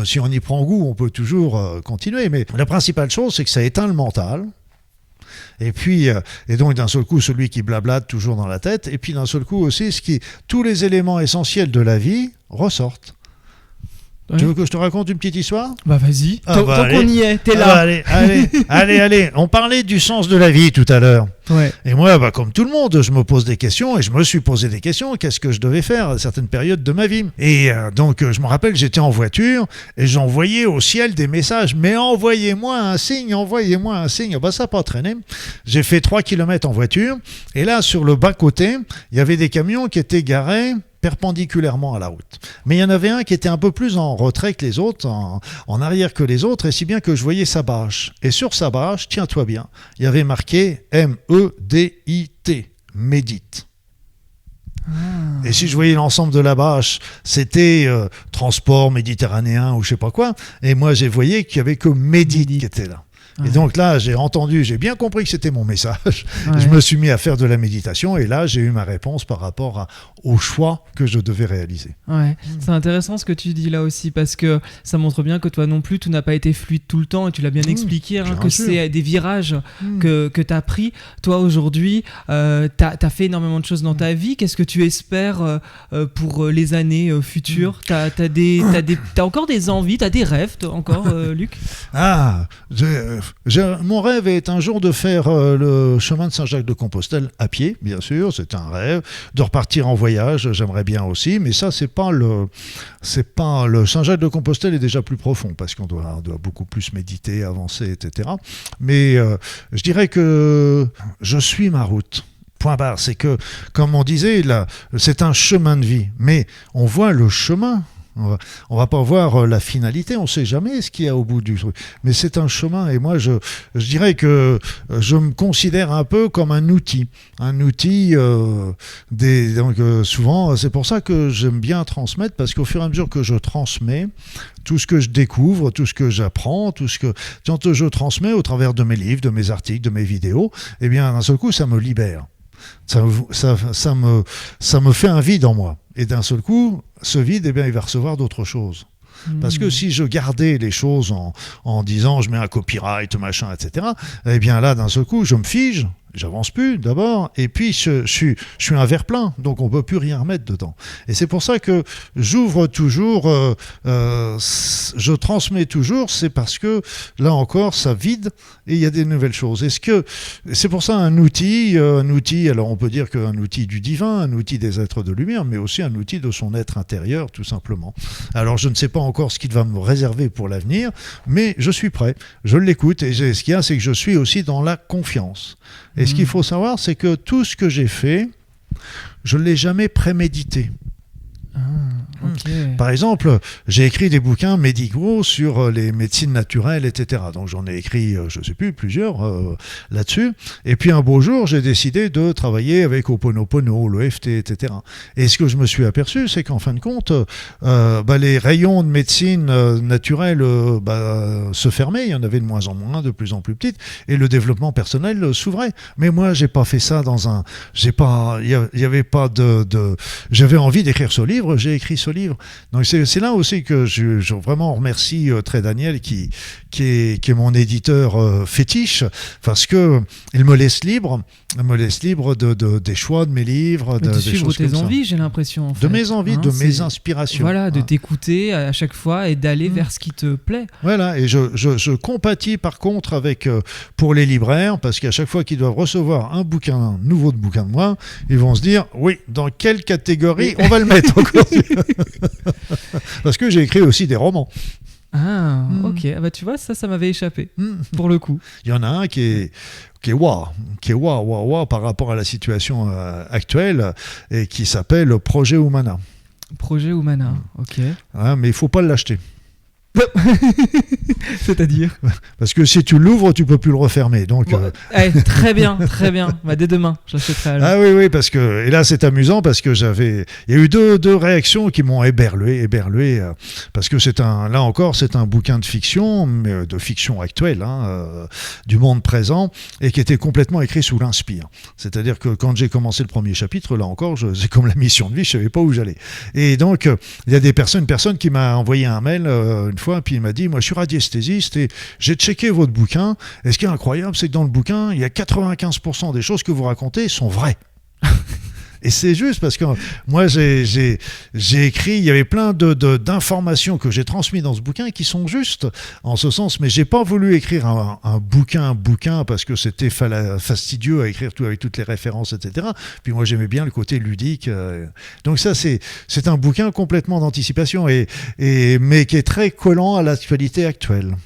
si on y prend goût, on peut toujours continuer. Mais la principale chose, c'est que ça éteint le mental. Et puis, et donc d'un seul coup, celui qui blablate toujours dans la tête, et puis d'un seul coup aussi, tous les éléments essentiels de la vie ressortent. Ouais. Tu veux que je te raconte une petite histoire? Bah vas-y, tant qu'on y est, t'es là. Allez, on parlait du sens de la vie tout à l'heure. Ouais. Et moi, comme tout le monde, je me pose des questions, et je me suis posé des questions. Qu'est-ce que je devais faire à certaines périodes de ma vie? Et donc, je me rappelle, j'étais en voiture, et j'envoyais au ciel des messages. Mais envoyez-moi un signe, envoyez-moi un signe. Ça n'a pas traîné. J'ai fait 3 km en voiture, et là, sur le bas-côté, il y avait des camions qui étaient garés perpendiculairement à la route. Mais il y en avait un qui était un peu plus en retrait que les autres, en arrière que les autres, et si bien que je voyais sa bâche. Et sur sa bâche, tiens-toi bien, il y avait marqué MEDIT, médite. Et si je voyais l'ensemble de la bâche, c'était transport méditerranéen ou je sais pas quoi, et moi j'ai voyé qu'il y avait que médite qui était là. Et donc là, j'ai bien compris que c'était mon message. Ouais. Je me suis mis à faire de la méditation, et là, j'ai eu ma réponse par rapport au choix que je devais réaliser. Ouais, c'est intéressant ce que tu dis là aussi, parce que ça montre bien que toi non plus, tout n'a pas été fluide tout le temps, et tu l'as bien expliqué, que c'est des virages que tu as pris. Toi, aujourd'hui, tu as fait énormément de choses dans ta vie. Qu'est-ce que tu espères pour les années futures? T'as encore des envies, tu as des rêves encore, Luc? Mon rêve est un jour de faire le chemin de Saint-Jacques-de-Compostelle à pied, bien sûr, c'est un rêve. De repartir en voyage, j'aimerais bien aussi, mais ça, c'est pas le Saint-Jacques-de-Compostelle est déjà plus profond, parce qu'on doit beaucoup plus méditer, avancer, etc. Mais je dirais que je suis ma route. Point barre. C'est que, comme on disait, là, c'est un chemin de vie, mais on voit le chemin. On va pas voir la finalité, on ne sait jamais ce qu'il y a au bout du truc. Mais c'est un chemin, et moi je dirais que je me considère un peu comme un outil. Donc souvent, c'est pour ça que j'aime bien transmettre, parce qu'au fur et à mesure que je transmets, tout ce que je découvre, tout ce que j'apprends, quand je transmets au travers de mes livres, de mes articles, de mes vidéos, eh bien d'un seul coup ça me libère. Ça me fait un vide en moi. Et d'un seul coup, ce vide, eh bien, il va recevoir d'autres choses. Parce que si je gardais les choses en disant je mets un copyright, machin, etc., eh bien là, d'un seul coup, je me fige, j'avance plus d'abord, et puis je suis un verre plein, donc on peut plus rien remettre dedans. Et c'est pour ça que j'ouvre toujours, je transmets toujours, c'est parce que là encore, ça vide et il y a des nouvelles choses. C'est pour ça un outil, alors on peut dire qu'un outil du divin, un outil des êtres de lumière, mais aussi un outil de son être intérieur, tout simplement. Alors je ne sais pas encore ce qu'il va me réserver pour l'avenir, mais je suis prêt, je l'écoute, et ce qu'il y a, c'est que je suis aussi dans la confiance. Et ce qu'il faut savoir, c'est que tout ce que j'ai fait, je ne l'ai jamais prémédité. Okay. Par exemple, j'ai écrit des bouquins médicaux sur les médecines naturelles, etc. Donc j'en ai écrit, je ne sais plus, plusieurs là-dessus. Et puis un beau jour, j'ai décidé de travailler avec Ho'oponopono, l'EFT, etc. Et ce que je me suis aperçu, c'est qu'en fin de compte, les rayons de médecine naturelle se fermaient. Il y en avait de moins en moins, de plus en plus petites. Et le développement personnel s'ouvrait. Mais moi, j'ai pas fait ça dans un... Il y avait pas de... J'avais envie d'écrire ce livre, j'ai écrit ce livre. livre. Donc c'est là aussi que je vraiment remercie très Daniel qui est mon éditeur fétiche, parce que il me laisse libre des choix de mes livres, de des suivre choses tes comme envies, ça. j'ai l'impression. En fait. De mes envies, de mes inspirations. Voilà, de t'écouter à chaque fois et d'aller vers ce qui te plaît. Voilà, et je compatis par contre avec pour les libraires, parce qu'à chaque fois qu'ils doivent recevoir un nouveau bouquin de moi, ils vont se dire oui, dans quelle catégorie on va le mettre encore. Parce que j'ai écrit aussi des romans. Ah, ok. Ah bah, tu vois, ça m'avait échappé, pour le coup. Il y en a un qui est waouh par rapport à la situation actuelle et qui s'appelle Projet Humana. Projet Humana, ok. Hein, mais il ne faut pas l'acheter. C'est-à-dire parce que si tu l'ouvres, tu peux plus le refermer. Donc, très bien. Bah, dès demain, j'achèterai alors. Ah oui, parce que et là c'est amusant parce que il y a eu deux réactions qui m'ont éberlué, parce que c'est un bouquin de fiction, mais de fiction actuelle, du monde présent, et qui était complètement écrit sous l'inspire. C'est-à-dire que quand j'ai commencé le premier chapitre, là encore, c'est comme la mission de vie, je savais pas où j'allais. Et donc il y a une personne qui m'a envoyé un mail une fois, puis il m'a dit, moi je suis radiesthésiste et j'ai checké votre bouquin, et ce qui est incroyable, c'est que dans le bouquin, il y a 95% des choses que vous racontez sont vraies. Et c'est juste parce que moi j'ai écrit, il y avait plein d'informations que j'ai transmises dans ce bouquin qui sont justes en ce sens, mais j'ai pas voulu écrire un bouquin parce que c'était fastidieux à écrire tout avec toutes les références, etc. Puis moi j'aimais bien le côté ludique. Donc ça c'est un bouquin complètement d'anticipation mais qui est très collant à l'actualité actuelle.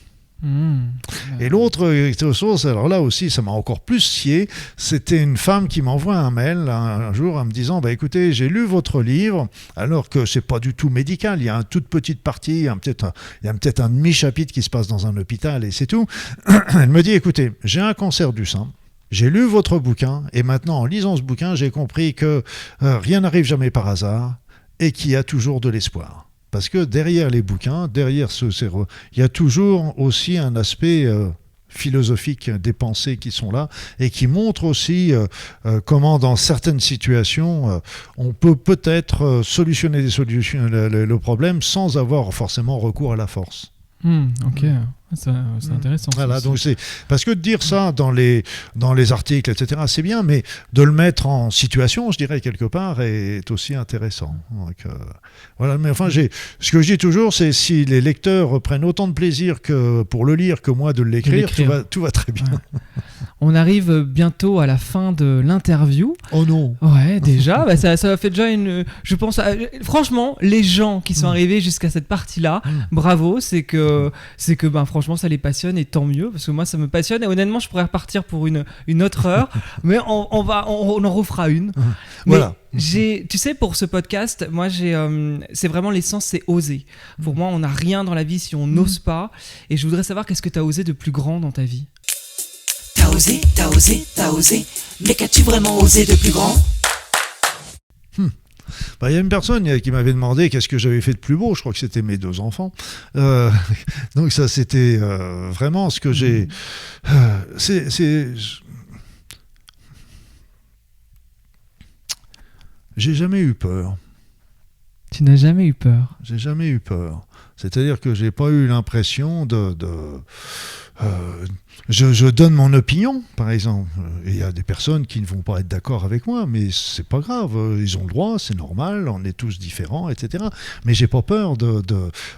Et l'autre chose, alors là aussi ça m'a encore plus scié, c'était une femme qui m'envoie un mail un jour en me disant écoutez, j'ai lu votre livre, alors que c'est pas du tout médical, il y a une toute petite partie, il y a peut-être un demi-chapitre qui se passe dans un hôpital et c'est tout. Elle me dit écoutez, j'ai un cancer du sein, j'ai lu votre bouquin et maintenant en lisant ce bouquin j'ai compris que rien n'arrive jamais par hasard et qu'il y a toujours de l'espoir. Parce que derrière les bouquins, il y a toujours aussi un aspect philosophique des pensées qui sont là et qui montrent aussi comment dans certaines situations on peut peut-être solutionner le problème sans avoir forcément recours à la force. Ok, c'est intéressant. Voilà, donc c'est parce que de dire ça dans les articles, etc., c'est bien, mais de le mettre en situation, je dirais quelque part, est aussi intéressant. Donc, voilà, mais enfin, ce que je dis toujours, c'est si les lecteurs prennent autant de plaisir pour le lire que moi de l'écrire, tout va très bien. Ouais. On arrive bientôt à la fin de l'interview. Oh non. Ouais, déjà, ça fait déjà je pense, franchement, les gens qui sont arrivés jusqu'à cette partie-là, bravo, c'est que franchement, ça les passionne et tant mieux, parce que moi, ça me passionne et honnêtement, je pourrais repartir pour une autre heure, mais on en refera une. Voilà. Tu sais, pour ce podcast, moi, c'est vraiment l'essence, c'est oser. Pour moi, on n'a rien dans la vie si on n'ose pas, et je voudrais savoir qu'est-ce que tu as osé de plus grand dans ta vie. T'as osé, mais qu'as-tu vraiment osé de plus grand ? Il y a une personne qui m'avait demandé qu'est-ce que j'avais fait de plus beau, je crois que c'était mes 2 enfants. Donc ça c'était vraiment ce que j'ai... J'ai jamais eu peur. Tu n'as jamais eu peur ? J'ai jamais eu peur. C'est-à-dire que j'ai pas eu l'impression je donne mon opinion, par exemple. Il y a des personnes qui ne vont pas être d'accord avec moi, mais c'est pas grave. Ils ont le droit, c'est normal, on est tous différents, etc. Mais j'ai pas peur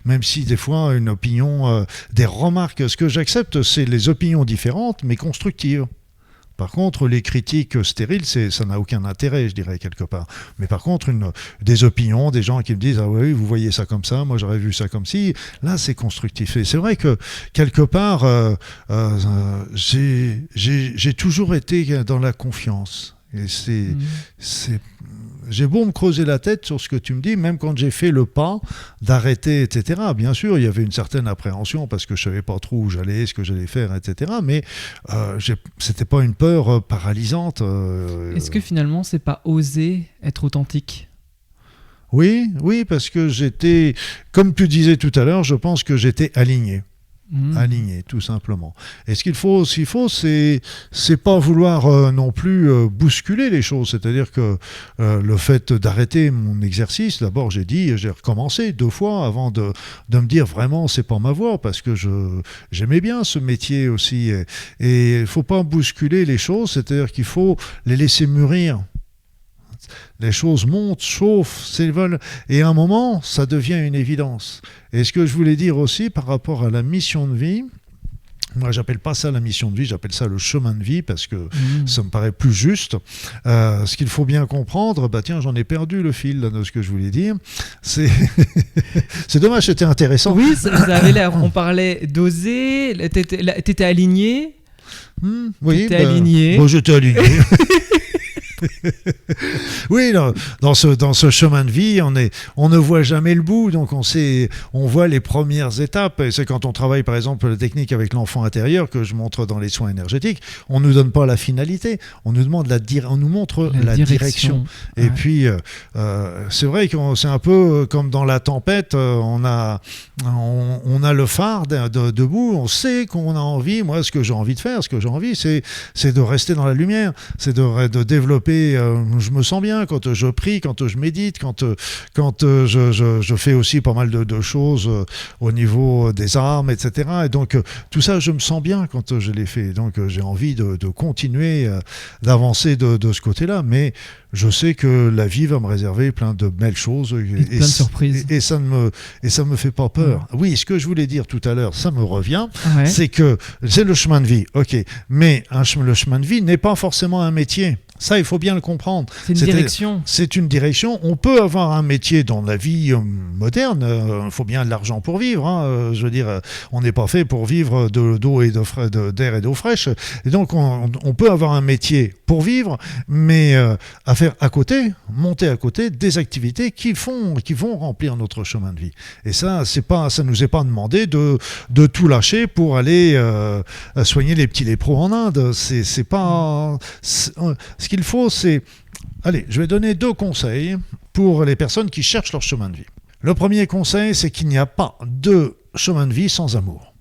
même si des fois une opinion, des remarques, ce que j'accepte, c'est les opinions différentes, mais constructives. Par contre, les critiques stériles, ça n'a aucun intérêt, je dirais, quelque part. Mais par contre, des opinions, des gens qui me disent « Ah oui, vous voyez ça comme ça, moi j'aurais vu ça comme ci », là, c'est constructif. Et c'est vrai que, quelque part, j'ai toujours été dans la confiance. Et j'ai beau me creuser la tête sur ce que tu me dis, même quand j'ai fait le pas d'arrêter, etc. Bien sûr, il y avait une certaine appréhension parce que je savais pas trop où j'allais, ce que j'allais faire, etc. Mais c'était pas une peur paralysante. Est-ce que finalement, c'est pas oser être authentique ? Oui, parce que j'étais, comme tu disais tout à l'heure, je pense que j'étais aligné. Aligné, tout simplement. Et ce qu'il faut, c'est pas vouloir non plus bousculer les choses. C'est-à-dire que le fait d'arrêter mon exercice, d'abord j'ai recommencé 2 fois avant de me dire vraiment c'est pas ma voie, parce que j'aimais bien ce métier aussi. Et il faut pas bousculer les choses, c'est-à-dire qu'il faut les laisser mûrir. Les choses montent, chauffent, s'évolent, et à un moment, ça devient une évidence. Et ce que je voulais dire aussi par rapport à la mission de vie, moi, j'appelle pas ça la mission de vie, j'appelle ça le chemin de vie, parce que ça me paraît plus juste. Ce qu'il faut bien comprendre, tiens, j'en ai perdu le fil là, de ce que je voulais dire. C'est dommage, c'était intéressant. Oui, ça avait l'air. On parlait d'oser, t'étais aligné. Oui, t'étais aligné. Bon, j'étais aligné. Oui, dans ce chemin de vie, on ne voit jamais le bout, donc on voit les premières étapes. Et c'est quand on travaille, par exemple, la technique avec l'enfant intérieur que je montre dans les soins énergétiques. On nous donne pas la finalité, on nous demande on nous montre la direction. Et puis, c'est vrai que c'est un peu comme dans la tempête. On a le phare debout. On sait qu'on a envie. Moi, ce que j'ai envie de faire, c'est de rester dans la lumière, c'est de développer. Je me sens bien quand je prie, quand je médite, quand je fais aussi pas mal de choses au niveau des armes, etc. Et donc tout ça, je me sens bien quand je l'ai fait. Donc j'ai envie de continuer d'avancer de ce côté-là. Mais je sais que la vie va me réserver plein de belles choses et plein de surprises. Et ça ne me fait pas peur. Oui, ce que je voulais dire tout à l'heure, ça me revient. Ouais. C'est que c'est le chemin de vie, ok. Mais le chemin de vie n'est pas forcément un métier. Ça, il faut bien le comprendre. C'est une direction. C'est une direction. On peut avoir un métier dans la vie moderne. Il faut bien de l'argent pour vivre. Hein. Je veux dire, on n'est pas fait pour vivre d'eau et d'air et d'eau fraîche. Et donc, on peut avoir un métier pour vivre, mais à faire à côté, monter à côté des activités qui vont remplir notre chemin de vie. Et ça, ça nous est pas demandé de tout lâcher pour aller soigner les petits lépreux en Inde. C'est pas... Ce qu'il faut, c'est... Allez, je vais donner 2 conseils pour les personnes qui cherchent leur chemin de vie. Le premier conseil, c'est qu'il n'y a pas de chemin de vie sans amour.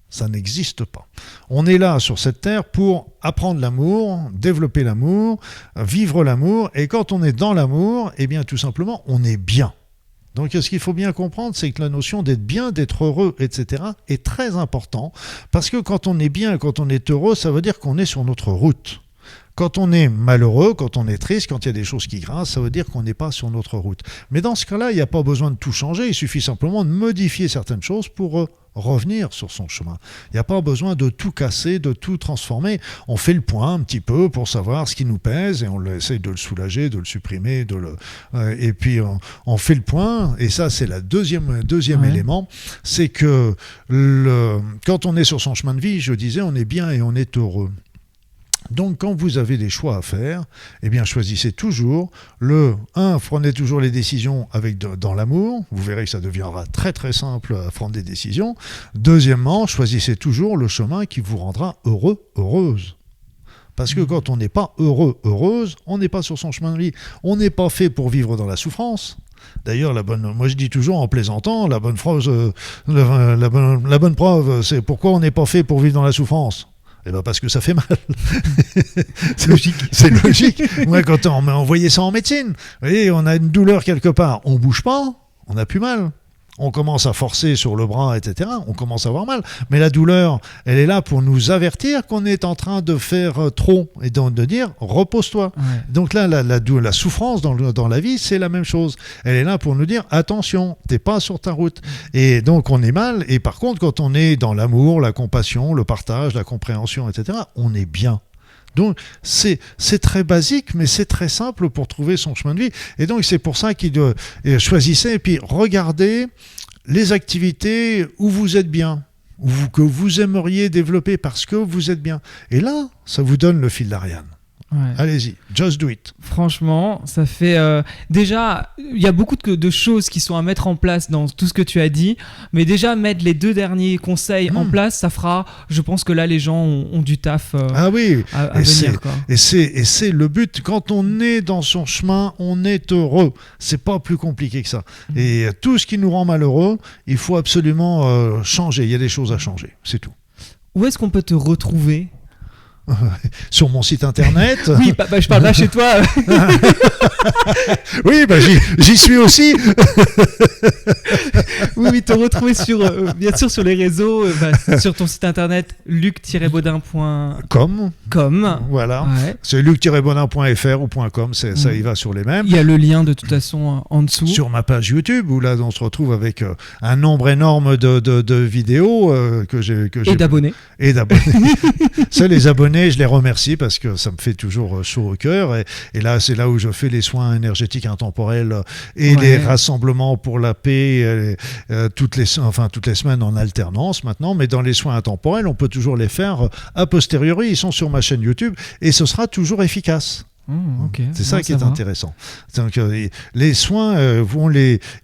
Ça n'existe pas. On est là sur cette terre pour apprendre l'amour, développer l'amour, vivre l'amour, et quand on est dans l'amour, eh bien tout simplement, on est bien. Donc ce qu'il faut bien comprendre, c'est que la notion d'être bien, d'être heureux, etc. est très important, parce que quand on est bien, quand on est heureux, ça veut dire qu'on est sur notre route. Quand on est malheureux, quand on est triste, quand il y a des choses qui grincent, ça veut dire qu'on n'est pas sur notre route. Mais dans ce cas-là, il n'y a pas besoin de tout changer, il suffit simplement de modifier certaines choses pour revenir sur son chemin. Il n'y a pas besoin de tout casser, de tout transformer. On fait le point un petit peu pour savoir ce qui nous pèse et on essaye de le soulager, de le supprimer, et puis on fait le point. Et ça, c'est le deuxième élément, c'est que quand on est sur son chemin de vie, je disais, on est bien et on est heureux. Donc, quand vous avez des choix à faire, eh bien, choisissez toujours prenez toujours les décisions dans l'amour. Vous verrez que ça deviendra très très simple à prendre des décisions. Deuxièmement, choisissez toujours le chemin qui vous rendra heureux, heureuse. Parce que quand on n'est pas heureux, heureuse, on n'est pas sur son chemin de vie. On n'est pas fait pour vivre dans la souffrance. D'ailleurs, moi je dis toujours en plaisantant, la bonne preuve, c'est pourquoi on n'est pas fait pour vivre dans la souffrance. Eh ben parce que ça fait mal. C'est logique. C'est logique. Moi, quand on voyait ça en médecine, vous voyez, on a une douleur quelque part, on bouge pas, on n'a plus mal. On commence à forcer sur le bras, etc. On commence à avoir mal. Mais la douleur, elle est là pour nous avertir qu'on est en train de faire trop et de dire repose-toi. Ouais. Donc là, la souffrance dans la vie, c'est la même chose. Elle est là pour nous dire attention, t'es pas sur ta route. Et donc on est mal. Et par contre, quand on est dans l'amour, la compassion, le partage, la compréhension, etc., on est bien. Donc c'est très basique, mais c'est très simple pour trouver son chemin de vie. Et donc c'est pour ça qu'il doit choisissez et puis regardez les activités où vous êtes bien, que vous aimeriez développer parce que vous êtes bien. Et là, ça vous donne le fil d'Ariane. Ouais. Allez-y, just do it. Franchement, ça fait... déjà, il y a beaucoup de choses qui sont à mettre en place dans tout ce que tu as dit, mais déjà, mettre les 2 derniers conseils en place, ça fera... Je pense que là, les gens ont du taf ah oui, à venir. Quoi. Et c'est le but. Quand on est dans son chemin, on est heureux. C'est pas plus compliqué que ça. Et tout ce qui nous rend malheureux, il faut absolument changer. Il y a des choses à changer, c'est tout. Où est-ce qu'on peut te retrouver ? Sur mon site internet. Oui, je parle pas chez toi. Oui, j'y suis aussi. Oui, te retrouver bien sûr sur les réseaux, sur ton site internet luc-baudin.com. Voilà. Ouais. C'est luc-baudin.fr ou .com, ça y va sur les mêmes. Il y a le lien de toute façon en dessous. Sur ma page YouTube, où là on se retrouve avec un nombre énorme de vidéos que j'ai. Et d'abonnés. Ça, les abonnés, je les remercie parce que ça me fait toujours chaud au cœur. Et là, c'est là où je fais les soins énergétiques intemporels et les rassemblements pour la paix toutes les semaines en alternance maintenant. Mais dans les soins intemporels, on peut toujours les faire a posteriori. Ils sont sur ma chaîne YouTube et ce sera toujours efficace. Okay. C'est ça qui est intéressant. Donc, les soins,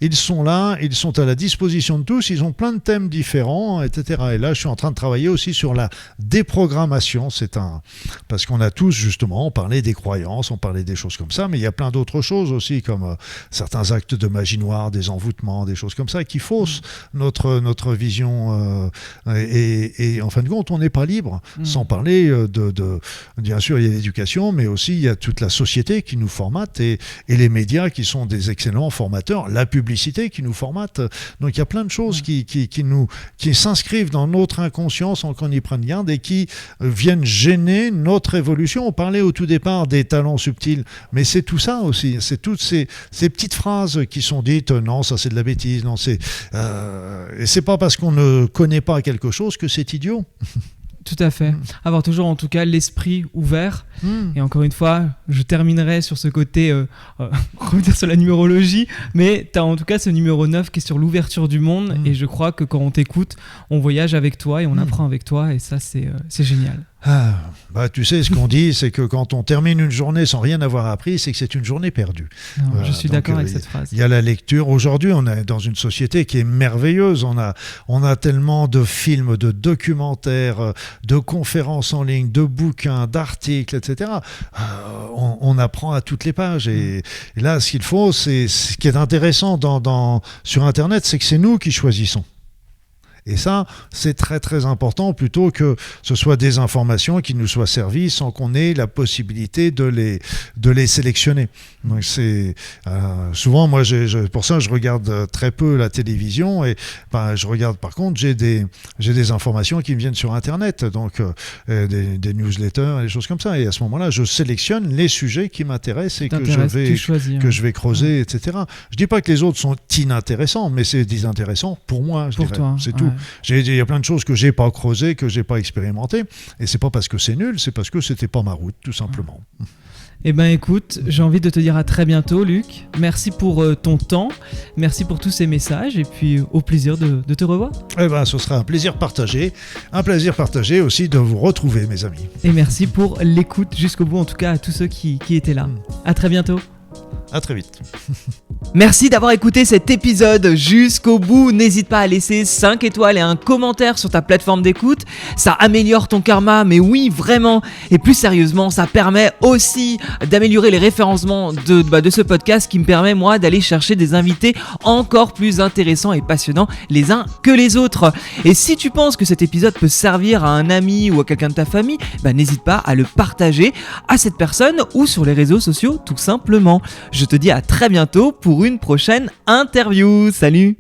ils sont là, ils sont à la disposition de tous, ils ont plein de thèmes différents, etc. Et là, je suis en train de travailler aussi sur la déprogrammation. Parce qu'on a tous, justement, parlé des croyances, on parlait des choses comme ça, mais il y a plein d'autres choses aussi, comme certains actes de magie noire, des envoûtements, des choses comme ça, qui faussent notre vision. Et en fin de compte, on n'est pas libre, sans parler bien sûr, il y a l'éducation, mais aussi il y a toute la société qui nous formate et les médias qui sont des excellents formateurs, la publicité qui nous formate. Donc il y a plein de choses qui s'inscrivent dans notre inconscient sans qu'on y prenne garde et qui viennent gêner notre évolution. On parlait au tout départ des talents subtils, mais c'est tout ça aussi. C'est toutes ces petites phrases qui sont dites, non, ça c'est de la bêtise, non, et c'est pas parce qu'on ne connaît pas quelque chose que c'est idiot. Tout à fait. Avoir toujours en tout cas l'esprit ouvert. Et encore une fois, je terminerai sur ce côté, revenir sur la numérologie, mais tu as en tout cas ce numéro 9 qui est sur l'ouverture du monde et je crois que quand on t'écoute, on voyage avec toi et on apprend avec toi et ça c'est génial. Tu sais, ce qu'on dit, c'est que quand on termine une journée sans rien avoir appris, c'est que c'est une journée perdue. Non, je suis d'accord avec cette phrase. Il y a la lecture. Aujourd'hui, on est dans une société qui est merveilleuse. On a tellement de films, de documentaires, de conférences en ligne, de bouquins, d'articles, etc. On apprend à toutes les pages. Et là, ce qu'il faut, ce qui est intéressant sur Internet, c'est que c'est nous qui choisissons. Et ça, c'est très très important, plutôt que ce soit des informations qui nous soient servies sans qu'on ait la possibilité de les sélectionner. Donc souvent, moi, pour ça, je regarde très peu la télévision et je regarde, par contre, j'ai des informations qui me viennent sur Internet, donc des newsletters, des choses comme ça. Et à ce moment-là, je sélectionne les sujets qui m'intéressent et que je vais creuser, etc. Je dis pas que les autres sont inintéressants, mais c'est désintéressant pour moi, je dirais. Toi, c'est tout. Il y a plein de choses que j'ai pas creusées, que j'ai pas expérimentées, et c'est pas parce que c'est nul, c'est parce que c'était pas ma route, tout simplement. Eh ben écoute, j'ai envie de te dire à très bientôt, Luc. Merci pour ton temps, merci pour tous ces messages, et puis au plaisir de te revoir. Eh ben, ce sera un plaisir partagé aussi de vous retrouver, mes amis. Et merci pour l'écoute jusqu'au bout, en tout cas à tous ceux qui étaient là. À très bientôt. À très vite. Merci d'avoir écouté cet épisode jusqu'au bout. N'hésite pas à laisser 5 étoiles et un commentaire sur ta plateforme d'écoute. Ça améliore ton karma, mais oui, vraiment. Et plus sérieusement, ça permet aussi d'améliorer les référencements de ce podcast qui me permet, moi, d'aller chercher des invités encore plus intéressants et passionnants les uns que les autres. Et si tu penses que cet épisode peut servir à un ami ou à quelqu'un de ta famille, n'hésite pas à le partager à cette personne ou sur les réseaux sociaux, tout simplement. Je te dis à très bientôt pour une prochaine interview. Salut!